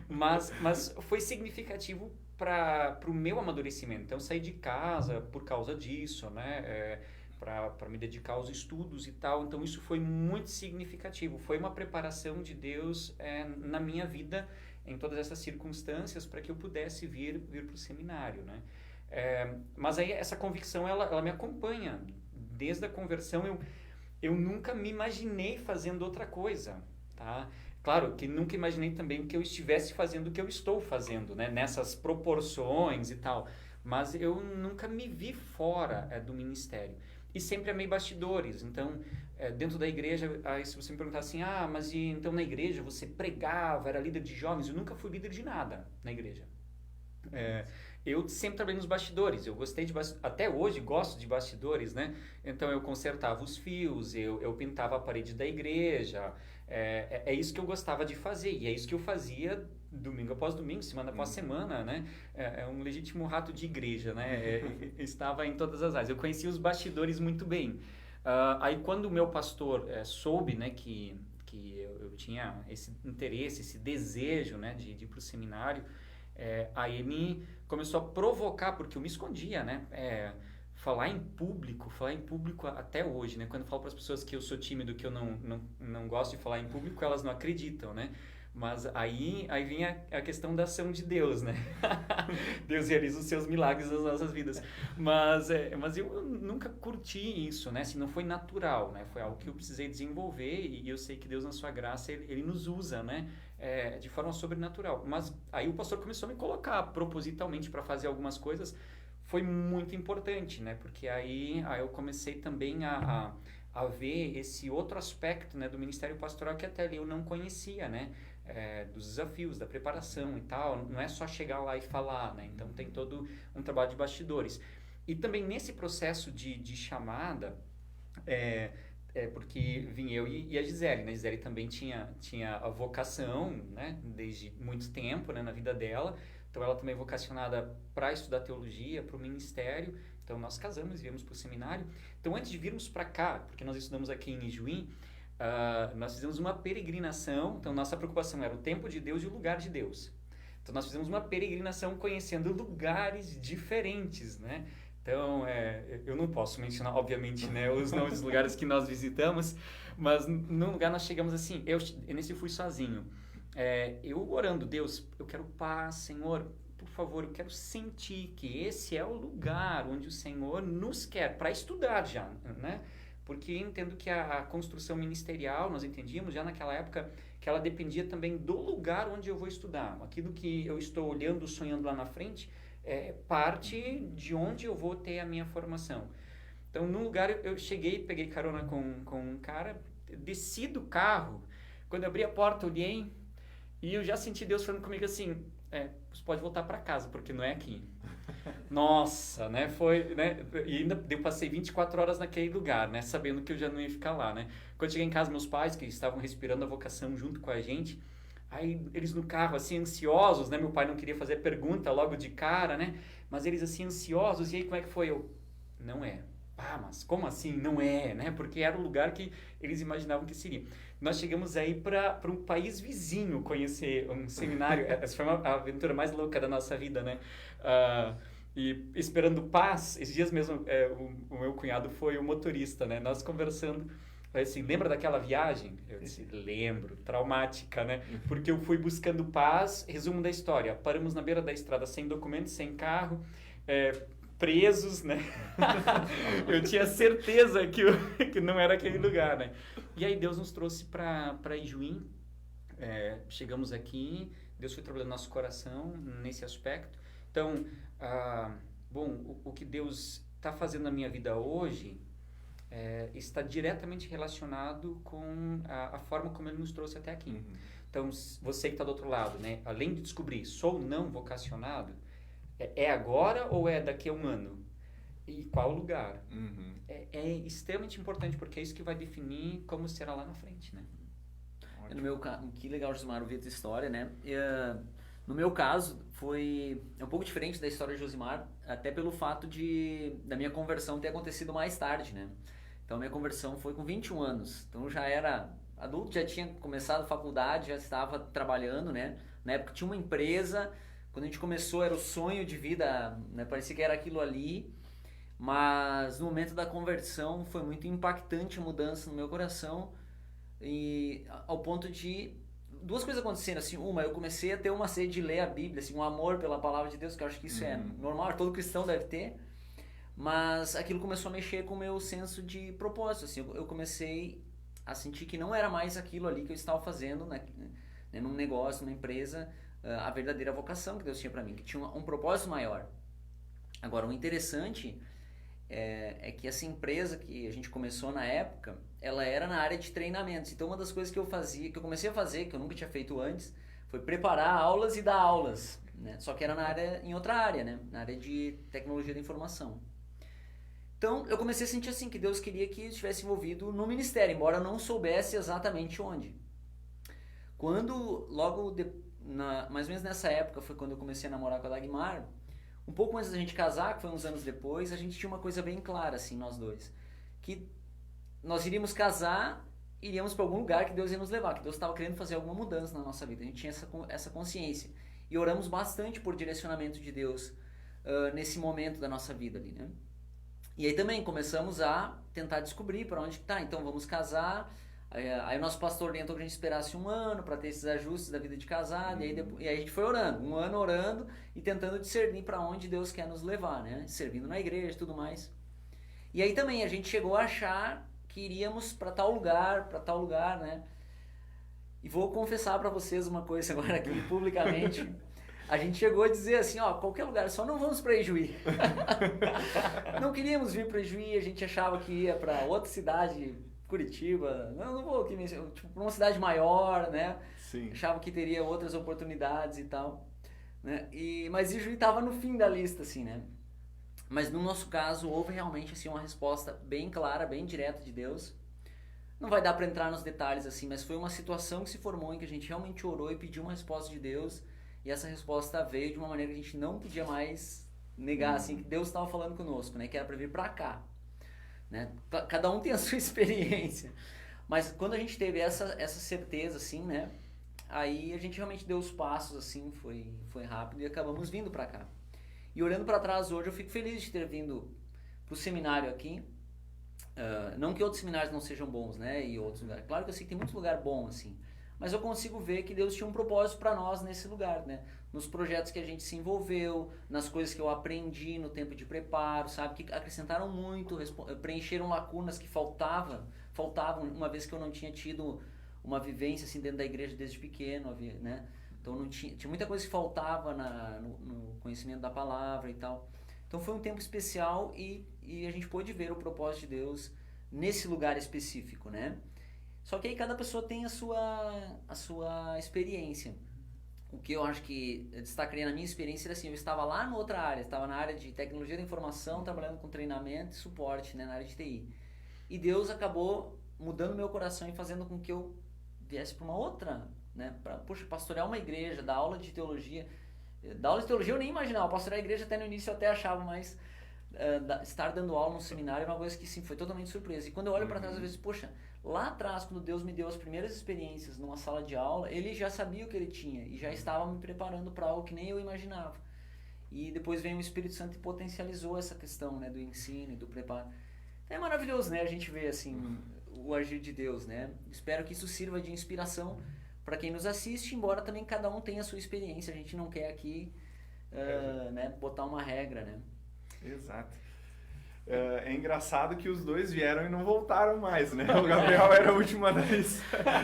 Mas foi significativo para o meu amadurecimento. Então, eu saí de casa por causa disso, né? Para me dedicar aos estudos e tal. Então, isso foi muito significativo. Foi uma preparação de Deus na minha vida, em todas essas circunstâncias, para que eu pudesse vir para o seminário, né? Mas aí essa convicção ela me acompanha desde a conversão. Eu nunca me imaginei fazendo outra coisa, tá? Claro que nunca imaginei também que eu estivesse fazendo o que eu estou fazendo, né? Nessas proporções e tal, mas eu nunca me vi fora do ministério e sempre amei bastidores. Então, dentro da igreja, aí se você me perguntar assim, mas então na igreja você pregava, era líder de jovens? Eu nunca fui líder de nada na igreja. Eu sempre trabalhei nos bastidores, eu gostei até hoje gosto de bastidores, né? Então eu consertava os fios, eu pintava a parede da igreja, é isso que eu gostava de fazer, e é isso que eu fazia domingo após domingo, semana após semana, né? É um legítimo rato de igreja, né? Estava em todas as áreas, eu conhecia os bastidores muito bem. Aí quando o meu pastor soube, né, que eu tinha esse interesse, esse desejo, né, de ir para o seminário, aí ele começou a provocar, porque eu me escondia, né? Falar em público até hoje, né? Quando eu falo para as pessoas que eu sou tímido, que eu não gosto de falar em público, elas não acreditam, né? Mas aí vinha a questão da ação de Deus, né? Deus realiza os seus milagres nas nossas vidas. Mas eu nunca curti isso, né? Assim, não foi natural, né? Foi algo que eu precisei desenvolver e eu sei que Deus, na sua graça, ele nos usa, né? De forma sobrenatural. Mas aí o pastor começou a me colocar propositalmente para fazer algumas coisas. Foi muito importante, né? Porque aí eu comecei também a ver esse outro aspecto, né, do ministério pastoral que até ali eu não conhecia, né? Dos desafios, da preparação e tal. Não é só chegar lá e falar, né? Então tem todo um trabalho de bastidores. E também nesse processo de chamada, porque vim eu e a Gisele, né? A Gisele também tinha a vocação, né? Desde muito tempo, né? Na vida dela. Então ela também é vocacionada para estudar teologia, para o ministério. Então nós casamos e viemos para o seminário. Então antes de virmos para cá, porque nós estudamos aqui em Ijuí, nós fizemos uma peregrinação. Então nossa preocupação era o tempo de Deus e o lugar de Deus. Então nós fizemos uma peregrinação conhecendo lugares diferentes, né? Então eu não posso mencionar, obviamente, né, os nomes dos lugares que nós visitamos, mas num lugar nós chegamos assim, nesse fui sozinho. Eu orando, Deus, eu quero paz, Senhor, por favor, eu quero sentir que esse é o lugar onde o Senhor nos quer, para estudar já, né? Porque eu entendo que a construção ministerial, nós entendíamos já naquela época, que ela dependia também do lugar onde eu vou estudar. Aquilo que eu estou olhando, sonhando lá na frente, parte de onde eu vou ter a minha formação. Então, num lugar, eu cheguei, peguei carona com um cara, desci do carro, quando eu abri a porta, olhei, e eu já senti Deus falando comigo assim, você pode voltar para casa, porque não é aqui. Nossa, né, foi, né, e ainda eu passei 24 horas naquele lugar, né, sabendo que eu já não ia ficar lá, né. Quando cheguei em casa, meus pais, que estavam respirando a vocação junto com a gente, aí eles no carro, assim, ansiosos, né, meu pai não queria fazer pergunta logo de cara, né, mas eles assim, ansiosos, e aí como é que foi? Não é. Mas como assim? Não é, né? Porque era o lugar que eles imaginavam que seria. Nós chegamos aí para um país vizinho conhecer um seminário. Essa foi a aventura mais louca da nossa vida, né? E esperando paz, esses dias mesmo, o meu cunhado foi o motorista, né? Nós conversando, assim, lembra daquela viagem? Eu disse, lembro, traumática, né? Porque eu fui buscando paz, resumo da história, paramos na beira da estrada sem documentos, sem carro, presos, né? Eu tinha certeza que não era aquele lugar, né? E aí Deus nos trouxe para Ijuí, chegamos aqui, Deus foi trabalhando no nosso coração nesse aspecto. Então, o que Deus está fazendo na minha vida hoje está diretamente relacionado com a forma como Ele nos trouxe até aqui. Uhum. Então, você que está do outro lado, né? Além de descobrir, sou não vocacionado, é agora ou é daqui a um ano? e qual lugar. Uhum. É extremamente importante, porque é isso que vai definir como será lá na frente, né? No meu caso, que legal, Josimar, ouvir essa história, né? No meu caso, é um pouco diferente da história de Josimar, até pelo fato da minha conversão ter acontecido mais tarde, né? Então, minha conversão foi com 21 anos. Então, eu já era adulto, já tinha começado a faculdade, já estava trabalhando, né? Na época tinha uma empresa, quando a gente começou era o sonho de vida, né? Parecia que era aquilo ali, mas no momento da conversão foi muito impactante a mudança no meu coração, e ao ponto de duas coisas acontecendo, assim, uma, eu comecei a ter uma sede de ler a Bíblia, assim, um amor pela palavra de Deus, que eu acho que isso é normal, todo cristão deve ter, mas aquilo começou a mexer com o meu senso de propósito, assim, eu comecei a sentir que não era mais aquilo ali que eu estava fazendo, né, num negócio, numa empresa, a verdadeira vocação que Deus tinha para mim, que tinha um propósito maior. Agora, o interessante é que essa empresa que a gente começou na época, ela era na área de treinamentos. Então, uma das coisas que eu comecei a fazer, que eu nunca tinha feito antes, foi preparar aulas e dar aulas, né? Só que era em outra área, né? Na área de tecnologia da informação. Então, eu comecei a sentir assim, que Deus queria que eu estivesse envolvido no ministério, embora eu não soubesse exatamente onde. Quando, mais ou menos nessa época, foi quando eu comecei a namorar com a Dagmar, um pouco antes da gente casar, que foi uns anos depois, a gente tinha uma coisa bem clara, assim, nós dois. Que nós iríamos casar, iríamos para algum lugar que Deus ia nos levar, que Deus estava querendo fazer alguma mudança na nossa vida. A gente tinha essa consciência. E oramos bastante por direcionamento de Deus nesse momento da nossa vida ali, né? E aí também começamos a tentar descobrir para onde está. Então vamos casar. Aí o nosso pastor orientou que a gente esperasse 1 ano para ter esses ajustes da vida de casado, e aí a gente foi orando, 1 ano orando e tentando discernir para onde Deus quer nos levar, né? Servindo na igreja e tudo mais. E aí também a gente chegou a achar que iríamos para tal lugar, né? E vou confessar para vocês uma coisa agora aqui publicamente. A gente chegou a dizer assim, ó, qualquer lugar, só não vamos para Ijuí. Não queríamos vir para Ijuí, a gente achava que ia para outra cidade, Curitiba, não vou aqui, tipo, para uma cidade maior, né? Sim. Achava que teria outras oportunidades e tal, né? Mas Ijuí estava no fim da lista, assim, né? Mas no nosso caso houve realmente assim uma resposta bem clara, bem direta de Deus. Não vai dar para entrar nos detalhes assim, mas foi uma situação que se formou em que a gente realmente orou e pediu uma resposta de Deus, e essa resposta veio de uma maneira que a gente não podia mais negar, assim, que Deus estava falando conosco, né? Que era para vir para cá. Né? Cada um tem a sua experiência, mas quando a gente teve essa certeza assim, né, aí a gente realmente deu os passos assim, foi rápido e acabamos vindo para cá. E olhando para trás hoje, eu fico feliz de ter vindo pro seminário aqui. Não que outros seminários não sejam bons, né, e outros lugares, claro que eu sei que tem muito lugar bom assim, mas eu consigo ver que Deus tinha um propósito para nós nesse lugar, né? Nos projetos que a gente se envolveu, nas coisas que eu aprendi no tempo de preparo, sabe? Que acrescentaram muito, preencheram lacunas que faltavam uma vez que eu não tinha tido uma vivência assim dentro da igreja desde pequeno, né? Então não tinha muita coisa que faltava no conhecimento da palavra e tal. Então foi um tempo especial e a gente pôde ver o propósito de Deus nesse lugar específico, né? Só que aí cada pessoa tem a sua experiência. O que eu acho que eu destacaria na minha experiência era assim, eu estava lá na outra área, estava na área de tecnologia da informação, trabalhando com treinamento e suporte, né, na área de TI. E Deus acabou mudando meu coração e fazendo com que eu viesse para uma outra, né, para pastorear uma igreja, dar aula de teologia. Dar aula de teologia eu nem imaginava, pastorear a igreja até no início eu até achava, mas estar dando aula num seminário é uma coisa que sim, foi totalmente surpresa. E quando eu olho para trás, às vezes, poxa, lá atrás, quando Deus me deu as primeiras experiências numa sala de aula, Ele já sabia o que Ele tinha e já estava me preparando para algo que nem eu imaginava. E depois veio o Espírito Santo e potencializou essa questão, né, do ensino e do preparo. É maravilhoso, né, a gente vê assim o agir de Deus, né? Espero que isso sirva de inspiração para quem nos assiste, embora também cada um tenha a sua experiência. A gente não quer aqui né, botar uma regra, né? Exato. É engraçado que os dois vieram e não voltaram mais, né? O Gabriel era a última da lista,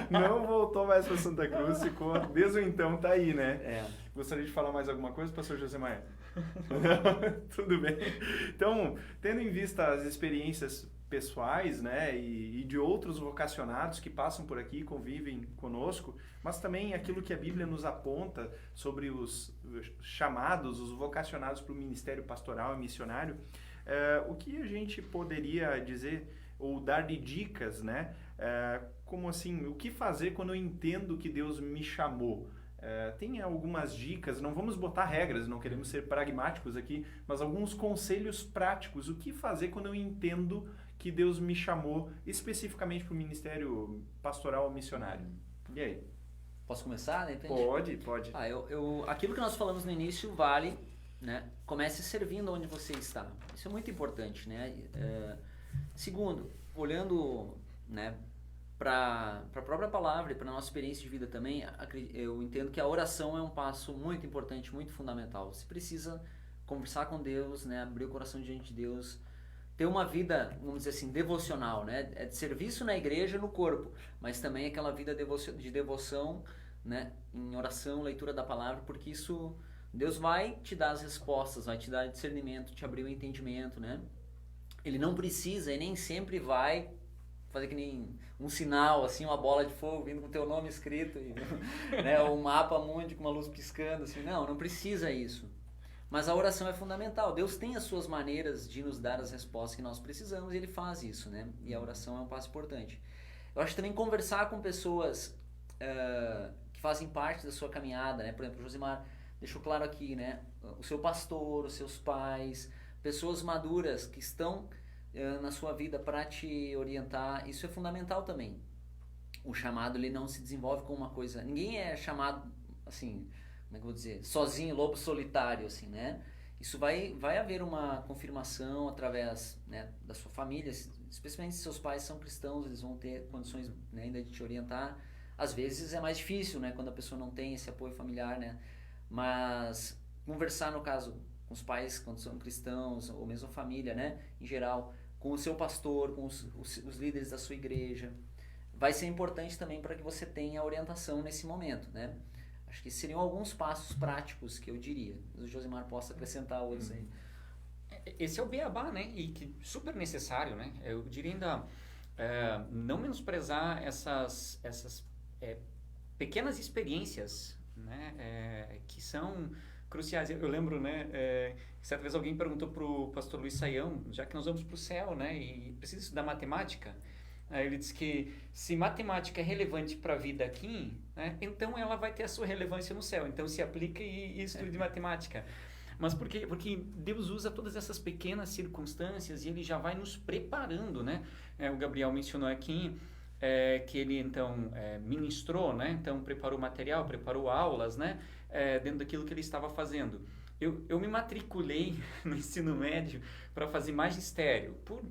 não voltou mais para Santa Cruz, ficou desde o então, tá aí, né? Gostaria de falar mais alguma coisa, pastor José Maia? Tudo bem. Então, tendo em vista as experiências pessoais, né, e de outros vocacionados que passam por aqui, convivem conosco, mas também aquilo que a Bíblia nos aponta sobre os chamados, os vocacionados para o ministério pastoral e missionário, O que a gente poderia dizer ou dar de dicas, né? Como assim, o que fazer quando eu entendo que Deus me chamou? Tem algumas dicas, não vamos botar regras, não queremos ser pragmáticos aqui, mas alguns conselhos práticos. O que fazer quando eu entendo que Deus me chamou especificamente para o ministério pastoral missionário? E aí? Posso começar, de repente? Pode. Aquilo que nós falamos no início vale, né? Comece servindo onde você está. Isso é muito importante, né? Segundo, olhando, né, para a própria palavra e para a nossa experiência de vida também, eu entendo que a oração é um passo muito importante, muito fundamental. Você precisa conversar com Deus, né, abrir o coração diante de Deus, ter uma vida, vamos dizer assim, devocional, né, de serviço na igreja, no corpo, mas também aquela vida de devoção, né, em oração, leitura da palavra, porque isso, Deus vai te dar as respostas, vai te dar discernimento, te abrir o entendimento, né. Ele não precisa e nem sempre vai fazer que nem um sinal, assim, uma bola de fogo vindo com o teu nome escrito, e, né, um mapa mundi com uma luz piscando, assim, não precisa isso. Mas a oração é fundamental. Deus tem as suas maneiras de nos dar as respostas que nós precisamos e Ele faz isso, né? E a oração é um passo importante. Eu acho que também conversar com pessoas que fazem parte da sua caminhada, né? Por exemplo, o Josimar deixou claro aqui, né? O seu pastor, os seus pais, pessoas maduras que estão na sua vida para te orientar, isso é fundamental também. O chamado, ele não se desenvolve com uma coisa, ninguém é chamado assim, como é que eu vou dizer, sozinho, lobo solitário, assim, né? Isso vai haver uma confirmação através, né, da sua família, especialmente se seus pais são cristãos, eles vão ter condições, né, ainda de te orientar. Às vezes é mais difícil, né, quando a pessoa não tem esse apoio familiar, né? Mas conversar, no caso, com os pais quando são cristãos, ou mesmo a família, né, em geral, com o seu pastor, com os líderes da sua igreja, vai ser importante também para que você tenha orientação nesse momento, né? Acho que seriam alguns passos práticos que eu diria. O Josimar possa acrescentar outros aí. Esse é o beabá, né? E que super necessário, né? Eu diria ainda não menosprezar essas pequenas experiências, né? Que são cruciais. Eu lembro, né? Certa vez alguém perguntou para o pastor Luiz Saião, já que nós vamos para o céu, né? E precisa estudar matemática. Aí ele disse que se matemática é relevante para a vida aqui, né, então ela vai ter a sua relevância no céu. Então se aplica e estude matemática. Mas por quê? Porque Deus usa todas essas pequenas circunstâncias e Ele já vai nos preparando, né? O Gabriel mencionou aqui que ele então ministrou, né? Então preparou material, preparou aulas, né? Dentro daquilo que ele estava fazendo. Eu me matriculei no ensino médio para fazer magistério, por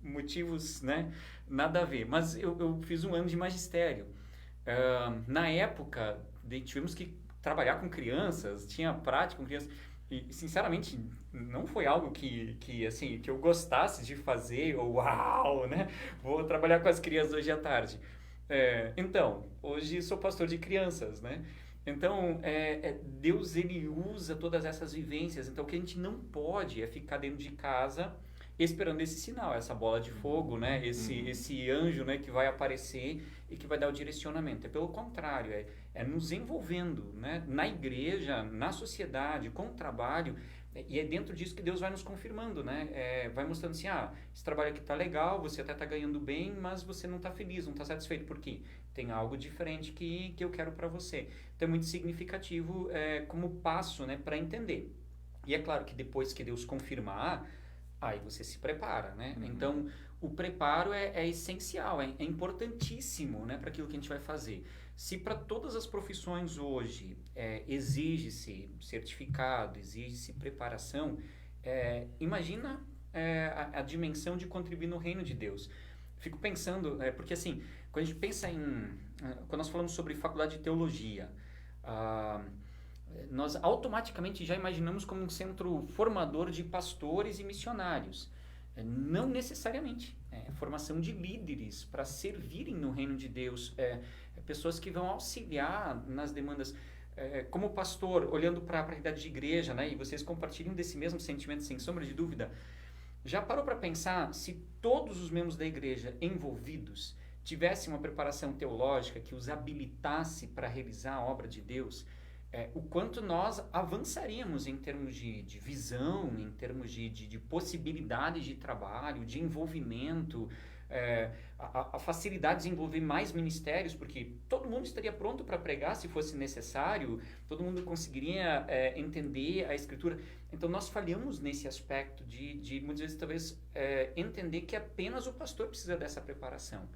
motivos, né, nada a ver, mas eu fiz um ano de magistério. Na época, tivemos que trabalhar com crianças, tinha prática com crianças, e sinceramente não foi algo que eu gostasse de fazer, ou uau, né, vou trabalhar com as crianças hoje à tarde. Então, hoje sou pastor de crianças, né? Então, Deus, ele usa todas essas vivências. Então, o que a gente não pode é ficar dentro de casa esperando esse sinal, essa bola de fogo, né? Esse anjo, né, que vai aparecer e que vai dar o direcionamento. É pelo contrário, é nos envolvendo, né, na igreja, na sociedade, com o trabalho, e é dentro disso que Deus vai nos confirmando, né? Vai mostrando assim, esse trabalho aqui tá legal, você até tá ganhando bem, mas você não tá feliz, não tá satisfeito. Por quê? Tem algo diferente que eu quero para você. Então é muito significativo como passo, né, para entender. E é claro que depois que Deus confirmar, aí você se prepara, né? Então, o preparo é essencial, é importantíssimo, né, para aquilo que a gente vai fazer. Se para todas as profissões hoje exige-se certificado, exige-se preparação, imagina a dimensão de contribuir no reino de Deus. Fico pensando, porque assim, quando a gente pensa quando nós falamos sobre faculdade de teologia, nós automaticamente já imaginamos como um centro formador de pastores e missionários. Não necessariamente. É formação de líderes para servirem no reino de Deus. Pessoas que vão auxiliar nas demandas. Como pastor, olhando para a realidade de igreja, né, e vocês compartilham desse mesmo sentimento, sem sombra de dúvida, já parou para pensar se todos os membros da igreja envolvidos tivessem uma preparação teológica que os habilitasse para realizar a obra de Deus? o quanto nós avançaríamos em termos de visão, em termos de possibilidades de trabalho, de envolvimento, a facilidade de desenvolver mais ministérios, porque todo mundo estaria pronto para pregar se fosse necessário, todo mundo conseguiria entender a Escritura. Então nós falhamos nesse aspecto de muitas vezes talvez entender que apenas o pastor precisa dessa preparação.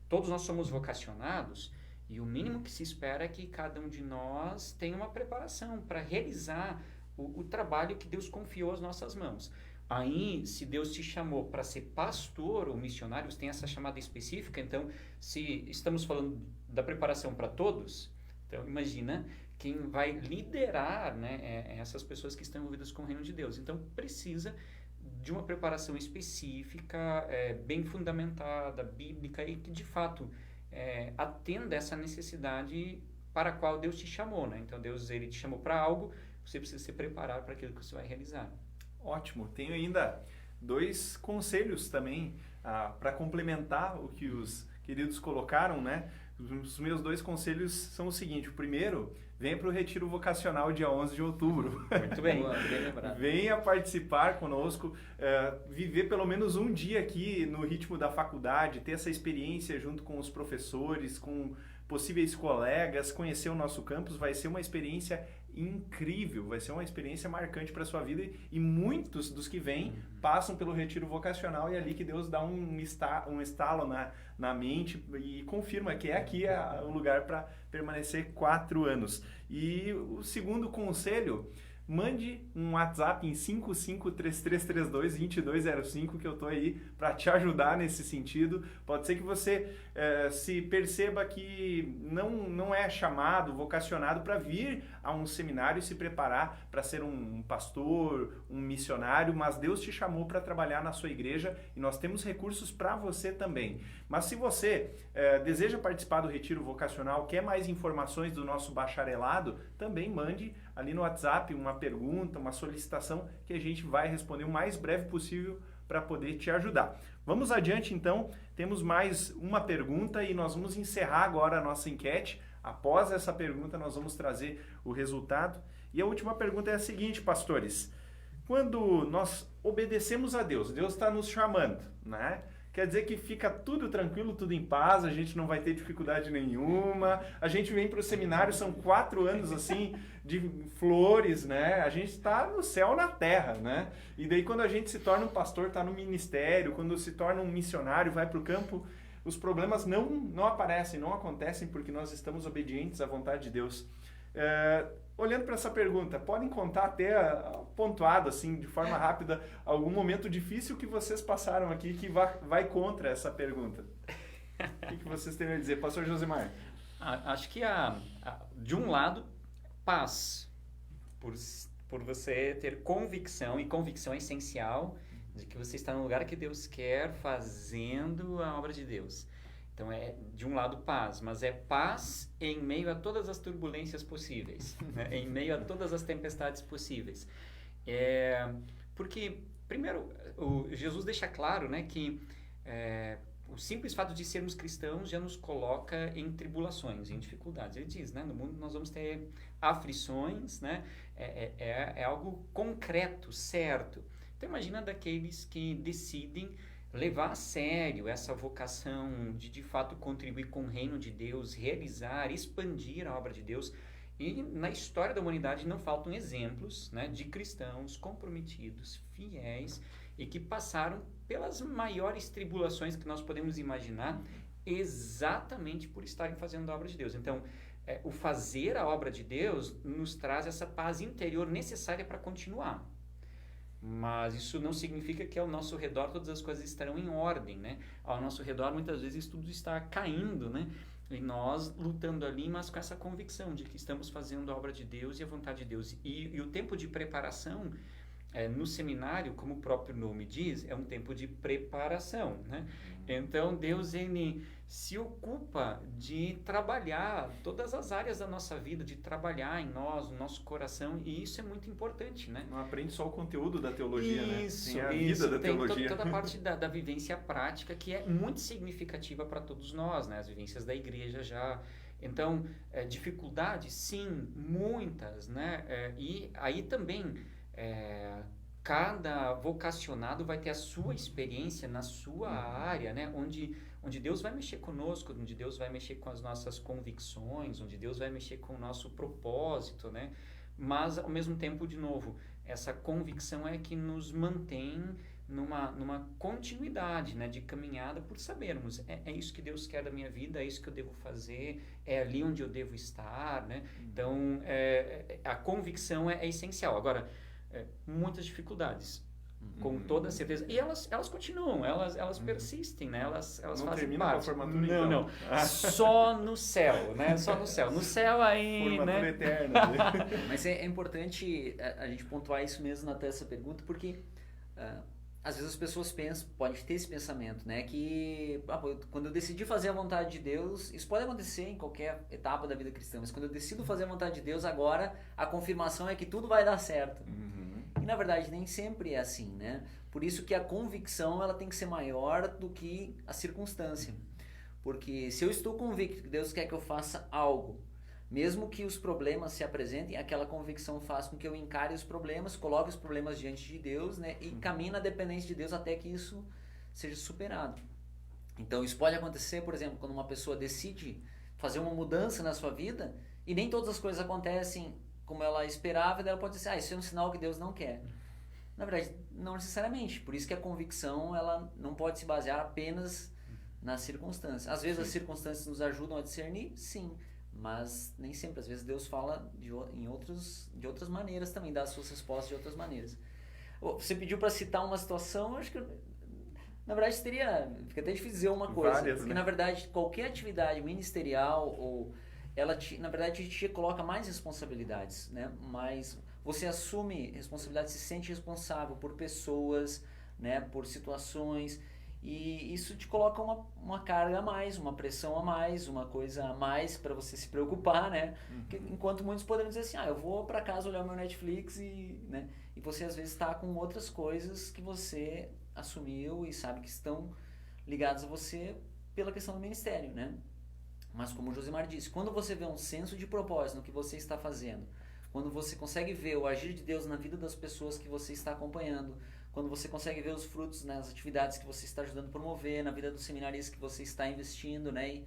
Todos nós somos vocacionados e o mínimo que se espera é que cada um de nós tenha uma preparação para realizar o trabalho que Deus confiou às nossas mãos. Aí, se Deus te chamou para ser pastor ou missionário, você tem essa chamada específica, então, se estamos falando da preparação para todos, então imagina quem vai liderar, né, essas pessoas que estão envolvidas com o reino de Deus. Então, precisa de uma preparação específica, bem fundamentada, bíblica, e que, de fato, atenda essa necessidade para a qual Deus te chamou, né? Então, Deus ele te chamou para algo, você precisa se preparar para aquilo que você vai realizar. Ótimo. Tenho ainda 2 conselhos também para complementar o que os queridos colocaram, né? Os meus 2 conselhos são o seguinte. O primeiro, venha para o Retiro Vocacional dia 11 de outubro. Muito bem. Bem lembrado. Venha participar conosco, viver pelo menos um dia aqui no ritmo da faculdade, ter essa experiência junto com os professores, com possíveis colegas, conhecer o nosso campus. Vai ser uma experiência incrível, vai ser uma experiência marcante para a sua vida, e muitos dos que vêm passam pelo Retiro Vocacional, e é ali que Deus dá um estalo na mente e confirma que aqui é o lugar para permanecer 4 anos. E o segundo conselho, mande um WhatsApp em 553332-2205, que eu estou aí para te ajudar nesse sentido. Pode ser que você se perceba que não é chamado, vocacionado para vir a um seminário e se preparar para ser um pastor, um missionário, mas Deus te chamou para trabalhar na sua igreja e nós temos recursos para você também. Mas se você deseja participar do Retiro Vocacional, quer mais informações do nosso bacharelado, também mande ali no WhatsApp uma pergunta, uma solicitação, que a gente vai responder o mais breve possível para poder te ajudar. Vamos adiante então, temos mais uma pergunta e nós vamos encerrar agora a nossa enquete. Após essa pergunta nós vamos trazer o resultado. E a última pergunta é a seguinte, pastores: quando nós obedecemos a Deus, Deus está nos chamando, né? Quer dizer que fica tudo tranquilo, tudo em paz, a gente não vai ter dificuldade nenhuma, a gente vem para o seminário, são 4 anos assim de flores, né? A gente está no céu, na terra, né? E daí quando a gente se torna um pastor, está no ministério, quando se torna um missionário, vai para o campo, os problemas não aparecem, não acontecem, porque nós estamos obedientes à vontade de Deus. Olhando para essa pergunta, podem contar até pontuado, assim, de forma rápida, algum momento difícil que vocês passaram aqui que vai contra essa pergunta? O que vocês têm a dizer? Pastor Josemar. Acho que, de um lado, paz, por você ter convicção, e convicção é essencial, de que você está no lugar que Deus quer, fazendo a obra de Deus. Então, de um lado, paz, mas é paz em meio a todas as turbulências possíveis, né? Em meio a todas as tempestades possíveis. Porque, primeiro, Jesus deixa claro, né, que o simples fato de sermos cristãos já nos coloca em tribulações, em dificuldades. Ele diz, né, no mundo nós vamos ter aflições, né? É algo concreto, certo. Então, imagina daqueles que decidem levar a sério essa vocação de fato contribuir com o reino de Deus, realizar, expandir a obra de Deus. E na história da humanidade não faltam exemplos, né, de cristãos comprometidos, fiéis, e que passaram pelas maiores tribulações que nós podemos imaginar, exatamente por estarem fazendo a obra de Deus. Então, o fazer a obra de Deus nos traz essa paz interior necessária para continuar. Mas isso não significa que ao nosso redor todas as coisas estarão em ordem, né? Ao nosso redor muitas vezes tudo está caindo, né? E nós lutando ali, mas com essa convicção de que estamos fazendo a obra de Deus e a vontade de Deus. E o tempo de preparação no seminário, como o próprio nome diz, é um tempo de preparação, né? Então Deus ele se ocupa de trabalhar todas as áreas da nossa vida, de trabalhar em nós, no nosso coração, e isso é muito importante, né? Não aprende só o conteúdo da teologia, isso, né? Tem a vida da tem teologia. Toda a parte da vivência prática que é muito significativa para todos nós, né? As vivências da igreja já Então, dificuldades, sim, muitas, né? E aí também, cada vocacionado vai ter a sua experiência na sua área, né? Onde Deus vai mexer conosco, onde Deus vai mexer com as nossas convicções, onde Deus vai mexer com o nosso propósito, né? Mas, ao mesmo tempo, de novo, essa convicção é que nos mantém numa continuidade, né, de caminhada, por sabermos, é isso que Deus quer da minha vida, é isso que eu devo fazer, é ali onde eu devo estar, né? Então, a convicção é essencial. Agora, muitas dificuldades, com toda certeza. E elas continuam, elas persistem, né? Elas não fazem termina parte. com a formatura, então. Não. Só no céu, né? Só no céu. No céu aí, formatura né? eterna. Mas é importante a gente pontuar isso mesmo até essa pergunta, porque às vezes as pessoas podem ter esse pensamento, né? Que quando eu decidi fazer a vontade de Deus, isso pode acontecer em qualquer etapa da vida cristã, mas quando eu decido fazer a vontade de Deus, agora a confirmação é que tudo vai dar certo. E na verdade nem sempre é assim, né? Por isso que a convicção ela tem que ser maior do que a circunstância. Porque se eu estou convicto que Deus quer que eu faça algo, mesmo que os problemas se apresentem, aquela convicção faz com que eu encare os problemas, coloque os problemas diante de Deus, né? E caminhe na dependência de Deus até que isso seja superado. Então isso pode acontecer, por exemplo, quando uma pessoa decide fazer uma mudança na sua vida e nem todas as coisas acontecem como ela esperava, e ela pode dizer, isso é um sinal que Deus não quer. Na verdade, não necessariamente. Por isso que a convicção ela não pode se basear apenas nas circunstâncias. Às vezes as circunstâncias nos ajudam a discernir, sim, mas nem sempre. Às vezes Deus fala de outras maneiras também, dá as suas respostas de outras maneiras. Você pediu para citar uma situação, acho que na verdade fica até difícil dizer uma coisa, várias, porque né? na verdade qualquer atividade ministerial ela na verdade te coloca mais responsabilidades, né? Mas você assume responsabilidade, se sente responsável por pessoas, né? Por situações, e isso te coloca uma carga a mais, uma pressão a mais, uma coisa a mais para você se preocupar, né? Enquanto muitos poderiam dizer assim, eu vou para casa olhar o meu Netflix né? E você às vezes está com outras coisas que você assumiu e sabe que estão ligadas a você pela questão do ministério, né? Mas como o Josemar disse, quando você vê um senso de propósito no que você está fazendo, quando você consegue ver o agir de Deus na vida das pessoas que você está acompanhando, quando você consegue ver os frutos nas atividades que você está ajudando a promover, na vida dos seminaristas que você está investindo, né,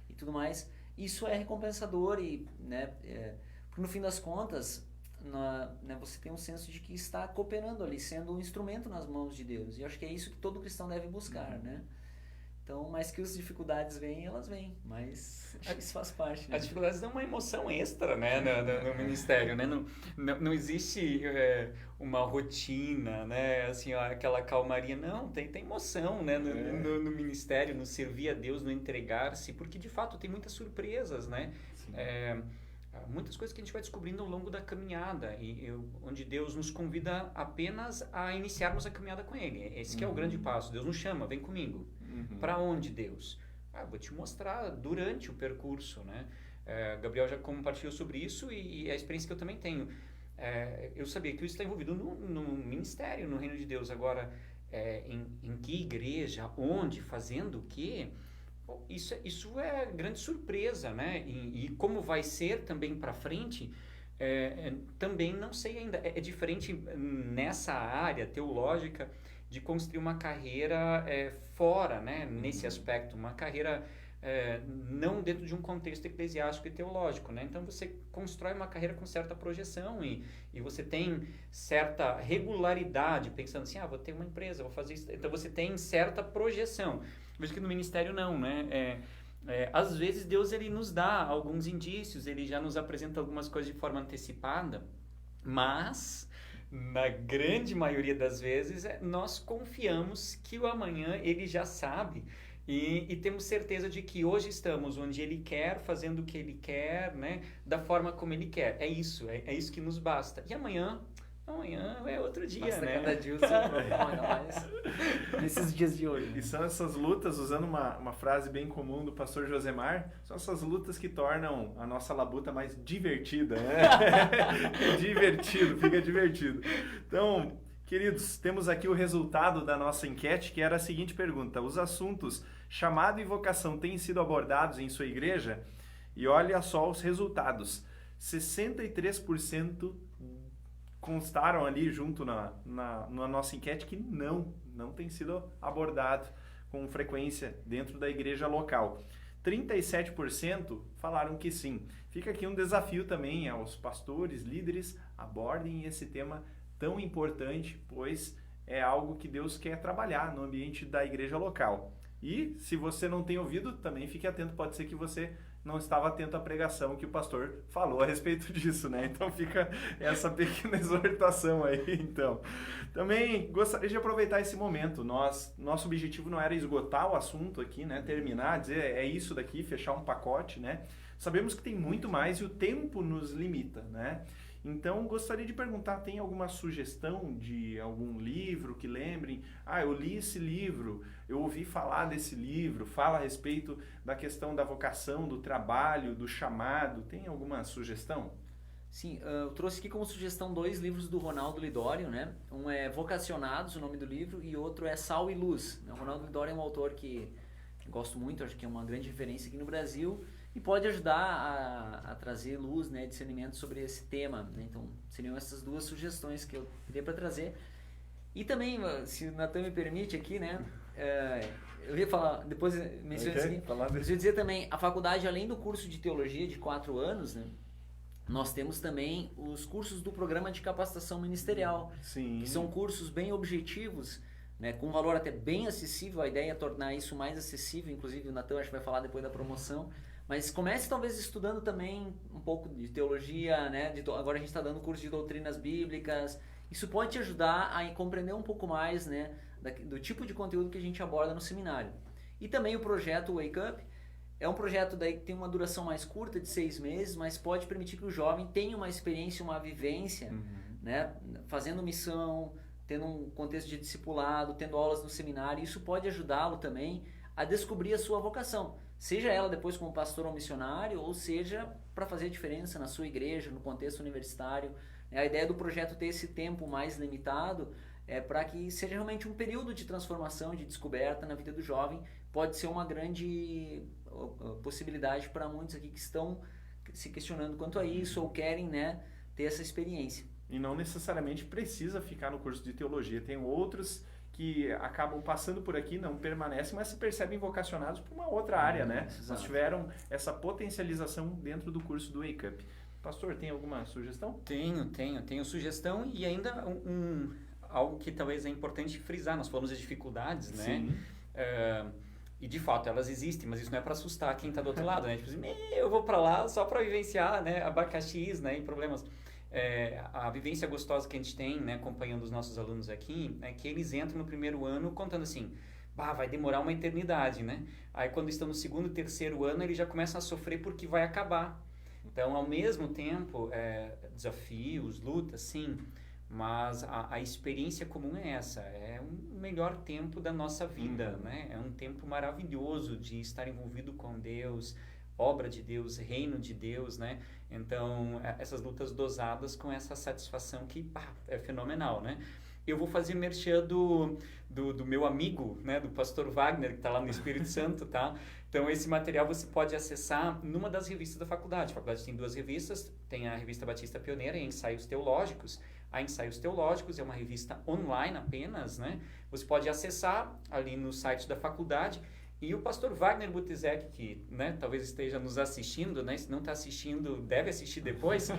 e tudo mais, isso é recompensador né, porque no fim das contas, né, você tem um senso de que está cooperando ali, sendo um instrumento nas mãos de Deus. E eu acho que é isso que todo cristão deve buscar, né? Então, mais que as dificuldades vêm, elas vêm, mas acho que isso faz parte, né? As dificuldades dão uma emoção extra, né, no ministério, né? Não existe uma rotina, né, assim, aquela calmaria. Não, tem emoção, né, no ministério, no servir a Deus, no entregar-se, porque de fato tem muitas surpresas, né? Muitas coisas que a gente vai descobrindo ao longo da caminhada, onde Deus nos convida apenas a iniciarmos a caminhada com Ele. Esse que é o grande passo. Deus nos chama, vem comigo. Para onde, Deus? Vou te mostrar durante o percurso, né? Gabriel já compartilhou sobre isso e a experiência que eu também tenho. Eu sabia que eu está envolvido no ministério, no reino de Deus. Agora, em que igreja, onde, fazendo o quê? Isso é grande surpresa, né? E como vai ser também para frente, também não sei ainda. É diferente nessa área teológica de construir uma carreira fora, né? Nesse aspecto, uma carreira não dentro de um contexto eclesiástico e teológico, né? Então você constrói uma carreira com certa projeção e você tem certa regularidade, pensando assim, vou ter uma empresa, vou fazer isso. Então você tem certa projeção. Vejo que no ministério não, né? Às vezes Deus ele nos dá alguns indícios, ele já nos apresenta algumas coisas de forma antecipada, mas na grande maioria das vezes nós confiamos que o amanhã ele já sabe e temos certeza de que hoje estamos onde ele quer, fazendo o que ele quer, né? Da forma como ele quer. É isso que nos basta. E amanhã é outro dia, basta, né? Cada dia o seu ainda mais nesses dias de hoje. E são essas lutas, usando uma frase bem comum do pastor Josemar, são essas lutas que tornam a nossa labuta mais divertida, né? Fica divertido. Então, queridos, temos aqui o resultado da nossa enquete, que era a seguinte pergunta: os assuntos chamado e vocação têm sido abordados em sua igreja? E olha só os resultados. 63% constaram ali junto na nossa enquete que não tem sido abordado com frequência dentro da igreja local. 37% falaram que sim. Fica aqui um desafio também aos pastores, líderes, abordem esse tema tão importante, pois é algo que Deus quer trabalhar no ambiente da igreja local. E se você não tem ouvido, também fique atento, pode ser que você não estava atento à pregação que o pastor falou a respeito disso, né? Então fica essa pequena exortação aí, então. Também gostaria de aproveitar esse momento. Nosso objetivo não era esgotar o assunto aqui, né? Terminar, dizer é isso daqui, fechar um pacote, né? Sabemos que tem muito mais e o tempo nos limita, né? Então, gostaria de perguntar, tem alguma sugestão de algum livro que lembrem? Eu li esse livro, eu ouvi falar desse livro, fala a respeito da questão da vocação, do trabalho, do chamado. Tem alguma sugestão? Sim, eu trouxe aqui como sugestão 2 livros do Ronaldo Lidório, né? Um é Vocacionados, o nome do livro, e outro é Sal e Luz. O Ronaldo Lidório é um autor que gosto muito, acho que é uma grande referência aqui no Brasil, e pode ajudar a trazer luz, né, discernimento sobre esse tema, né? Então, seriam essas 2 sugestões que eu teria para trazer. E também, se o Natan me permite aqui, né, eu ia falar, depois menciono isso aqui, eu ia dizer também, a faculdade, além do curso de teologia de 4 anos, né, nós temos também os cursos do programa de capacitação ministerial, Sim. Que são cursos bem objetivos, né, com um valor até bem acessível. A ideia é tornar isso mais acessível, inclusive o Natan acho que vai falar depois da promoção. Mas comece talvez estudando também um pouco de teologia, né? Agora a gente está dando curso de doutrinas bíblicas. Isso pode te ajudar a compreender um pouco mais, né, do tipo de conteúdo que a gente aborda no seminário. E também o projeto Wake Up é um projeto daí que tem uma duração mais curta, de 6 meses, mas pode permitir que o jovem tenha uma experiência, uma vivência, né, fazendo missão, tendo um contexto de discipulado, tendo aulas no seminário. Isso pode ajudá-lo também a descobrir a sua vocação. Seja ela depois como pastor ou missionário, ou seja para fazer a diferença na sua igreja, no contexto universitário. A ideia do projeto ter esse tempo mais limitado é para que seja realmente um período de transformação, de descoberta na vida do jovem. Pode ser uma grande possibilidade para muitos aqui que estão se questionando quanto a isso ou querem, né, ter essa experiência. E não necessariamente precisa ficar no curso de teologia. Tem outros que acabam passando por aqui, não permanecem, mas se percebem vocacionados para uma outra área, né? Mas tiveram essa potencialização dentro do curso do Wake Up. Pastor, tem alguma sugestão? Tenho sugestão e ainda algo que talvez é importante frisar. Nós falamos de dificuldades, né? Sim. E de fato elas existem, mas isso não é para assustar quem está do outro lado, né? Tipo assim, eu vou para lá só para vivenciar, né, abacaxis, né, e problemas. A vivência gostosa que a gente tem, né, acompanhando os nossos alunos aqui, é que eles entram no primeiro ano contando assim, vai demorar uma eternidade, né? Aí quando estão no segundo, terceiro ano, eles já começam a sofrer porque vai acabar. Então, ao mesmo tempo, desafios, lutas, sim, mas a experiência comum é essa, é o melhor tempo da nossa vida, né? É um tempo maravilhoso de estar envolvido com Deus, obra de Deus, reino de Deus, né? Então, essas lutas dosadas com essa satisfação que é fenomenal, né? Eu vou fazer merchan do meu amigo, né? Do pastor Wagner, que está lá no Espírito Santo, tá? Então, esse material você pode acessar numa das revistas da faculdade. A faculdade tem 2 revistas, tem a Revista Batista Pioneira e Ensaios Teológicos. A Ensaios Teológicos é uma revista online apenas, né? Você pode acessar ali no site da faculdade. E o pastor Wagner Butizek, que, né, talvez esteja nos assistindo, né, se não está assistindo, deve assistir depois,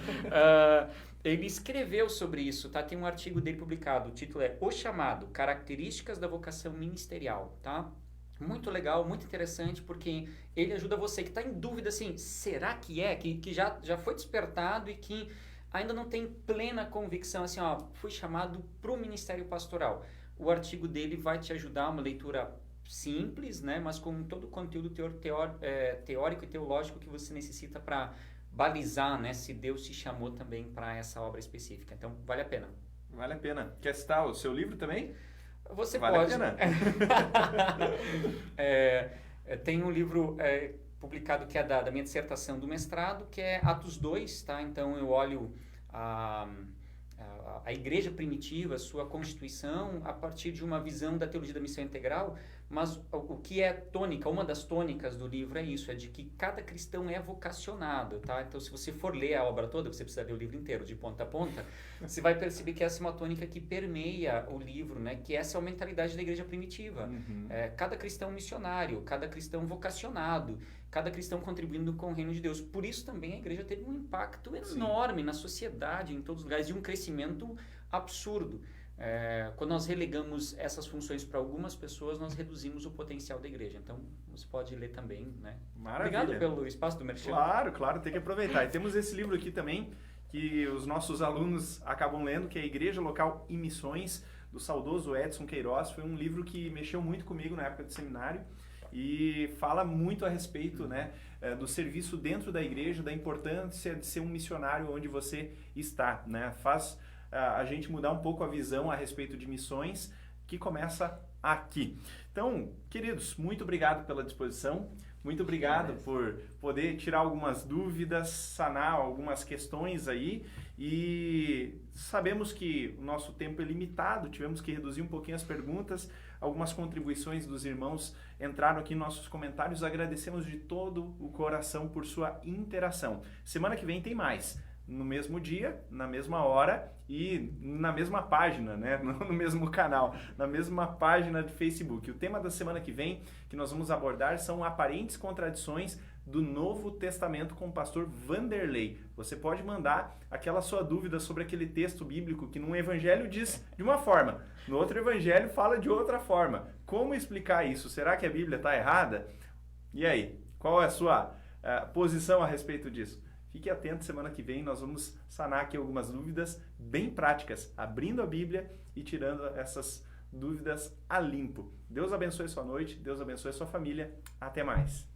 ele escreveu sobre isso, tá? Tem um artigo dele publicado, o título é O Chamado, Características da Vocação Ministerial, tá? Muito legal, muito interessante, porque ele ajuda você que está em dúvida, assim, será que que já foi despertado e que ainda não tem plena convicção, assim, fui chamado para o ministério pastoral. O artigo dele vai te ajudar, uma leitura simples, né, mas com todo o conteúdo teórico e teológico que você necessita para balizar, né, se Deus te chamou também para essa obra específica. Então, vale a pena. Vale a pena. Quer citar o seu livro também? Você vale pode. A pena. Tem um livro publicado que é da minha dissertação do mestrado, que é Atos 2, tá? Então, eu olho a igreja primitiva, sua constituição, a partir de uma visão da teologia da missão integral, mas o que é tônica, uma das tônicas do livro é isso, é de que cada cristão é vocacionado, tá? Então, se você for ler a obra toda, você precisa ler o livro inteiro, de ponta a ponta, você vai perceber que essa é uma tônica que permeia o livro, né? Que essa é a mentalidade da igreja primitiva. Cada cristão missionário, cada cristão vocacionado, cada cristão contribuindo com o reino de Deus. Por isso também a igreja teve um impacto enorme na sociedade, em todos os lugares, e um crescimento absurdo. Quando nós relegamos essas funções para algumas pessoas, nós reduzimos o potencial da igreja. Então, você pode ler também, né? Maravilha. Obrigado pelo espaço do Merchan. Claro, tem que aproveitar. E temos esse livro aqui também, que os nossos alunos acabam lendo, que é Igreja Local e Missões, do saudoso Edson Queiroz. Foi um livro que mexeu muito comigo na época do seminário e fala muito a respeito, né, do serviço dentro da igreja, da importância de ser um missionário onde você está, né? Faz a gente mudar um pouco a visão a respeito de missões, que começa aqui. Então, queridos, muito obrigado pela disposição, muito obrigado por poder tirar algumas dúvidas, sanar algumas questões aí, e sabemos que o nosso tempo é limitado, tivemos que reduzir um pouquinho as perguntas, algumas contribuições dos irmãos entraram aqui em nossos comentários, agradecemos de todo o coração por sua interação. Semana que vem tem mais. No mesmo dia, na mesma hora e na mesma página, né? No mesmo canal, na mesma página de Facebook. O tema da semana que vem que nós vamos abordar são aparentes contradições do Novo Testamento com o pastor Vanderlei. Você pode mandar aquela sua dúvida sobre aquele texto bíblico que num evangelho diz de uma forma, no outro evangelho fala de outra forma. Como explicar isso? Será que a Bíblia está errada? E aí, qual é a sua posição a respeito disso? Fique atento, semana que vem nós vamos sanar aqui algumas dúvidas bem práticas, abrindo a Bíblia e tirando essas dúvidas a limpo. Deus abençoe sua noite, Deus abençoe sua família. Até mais.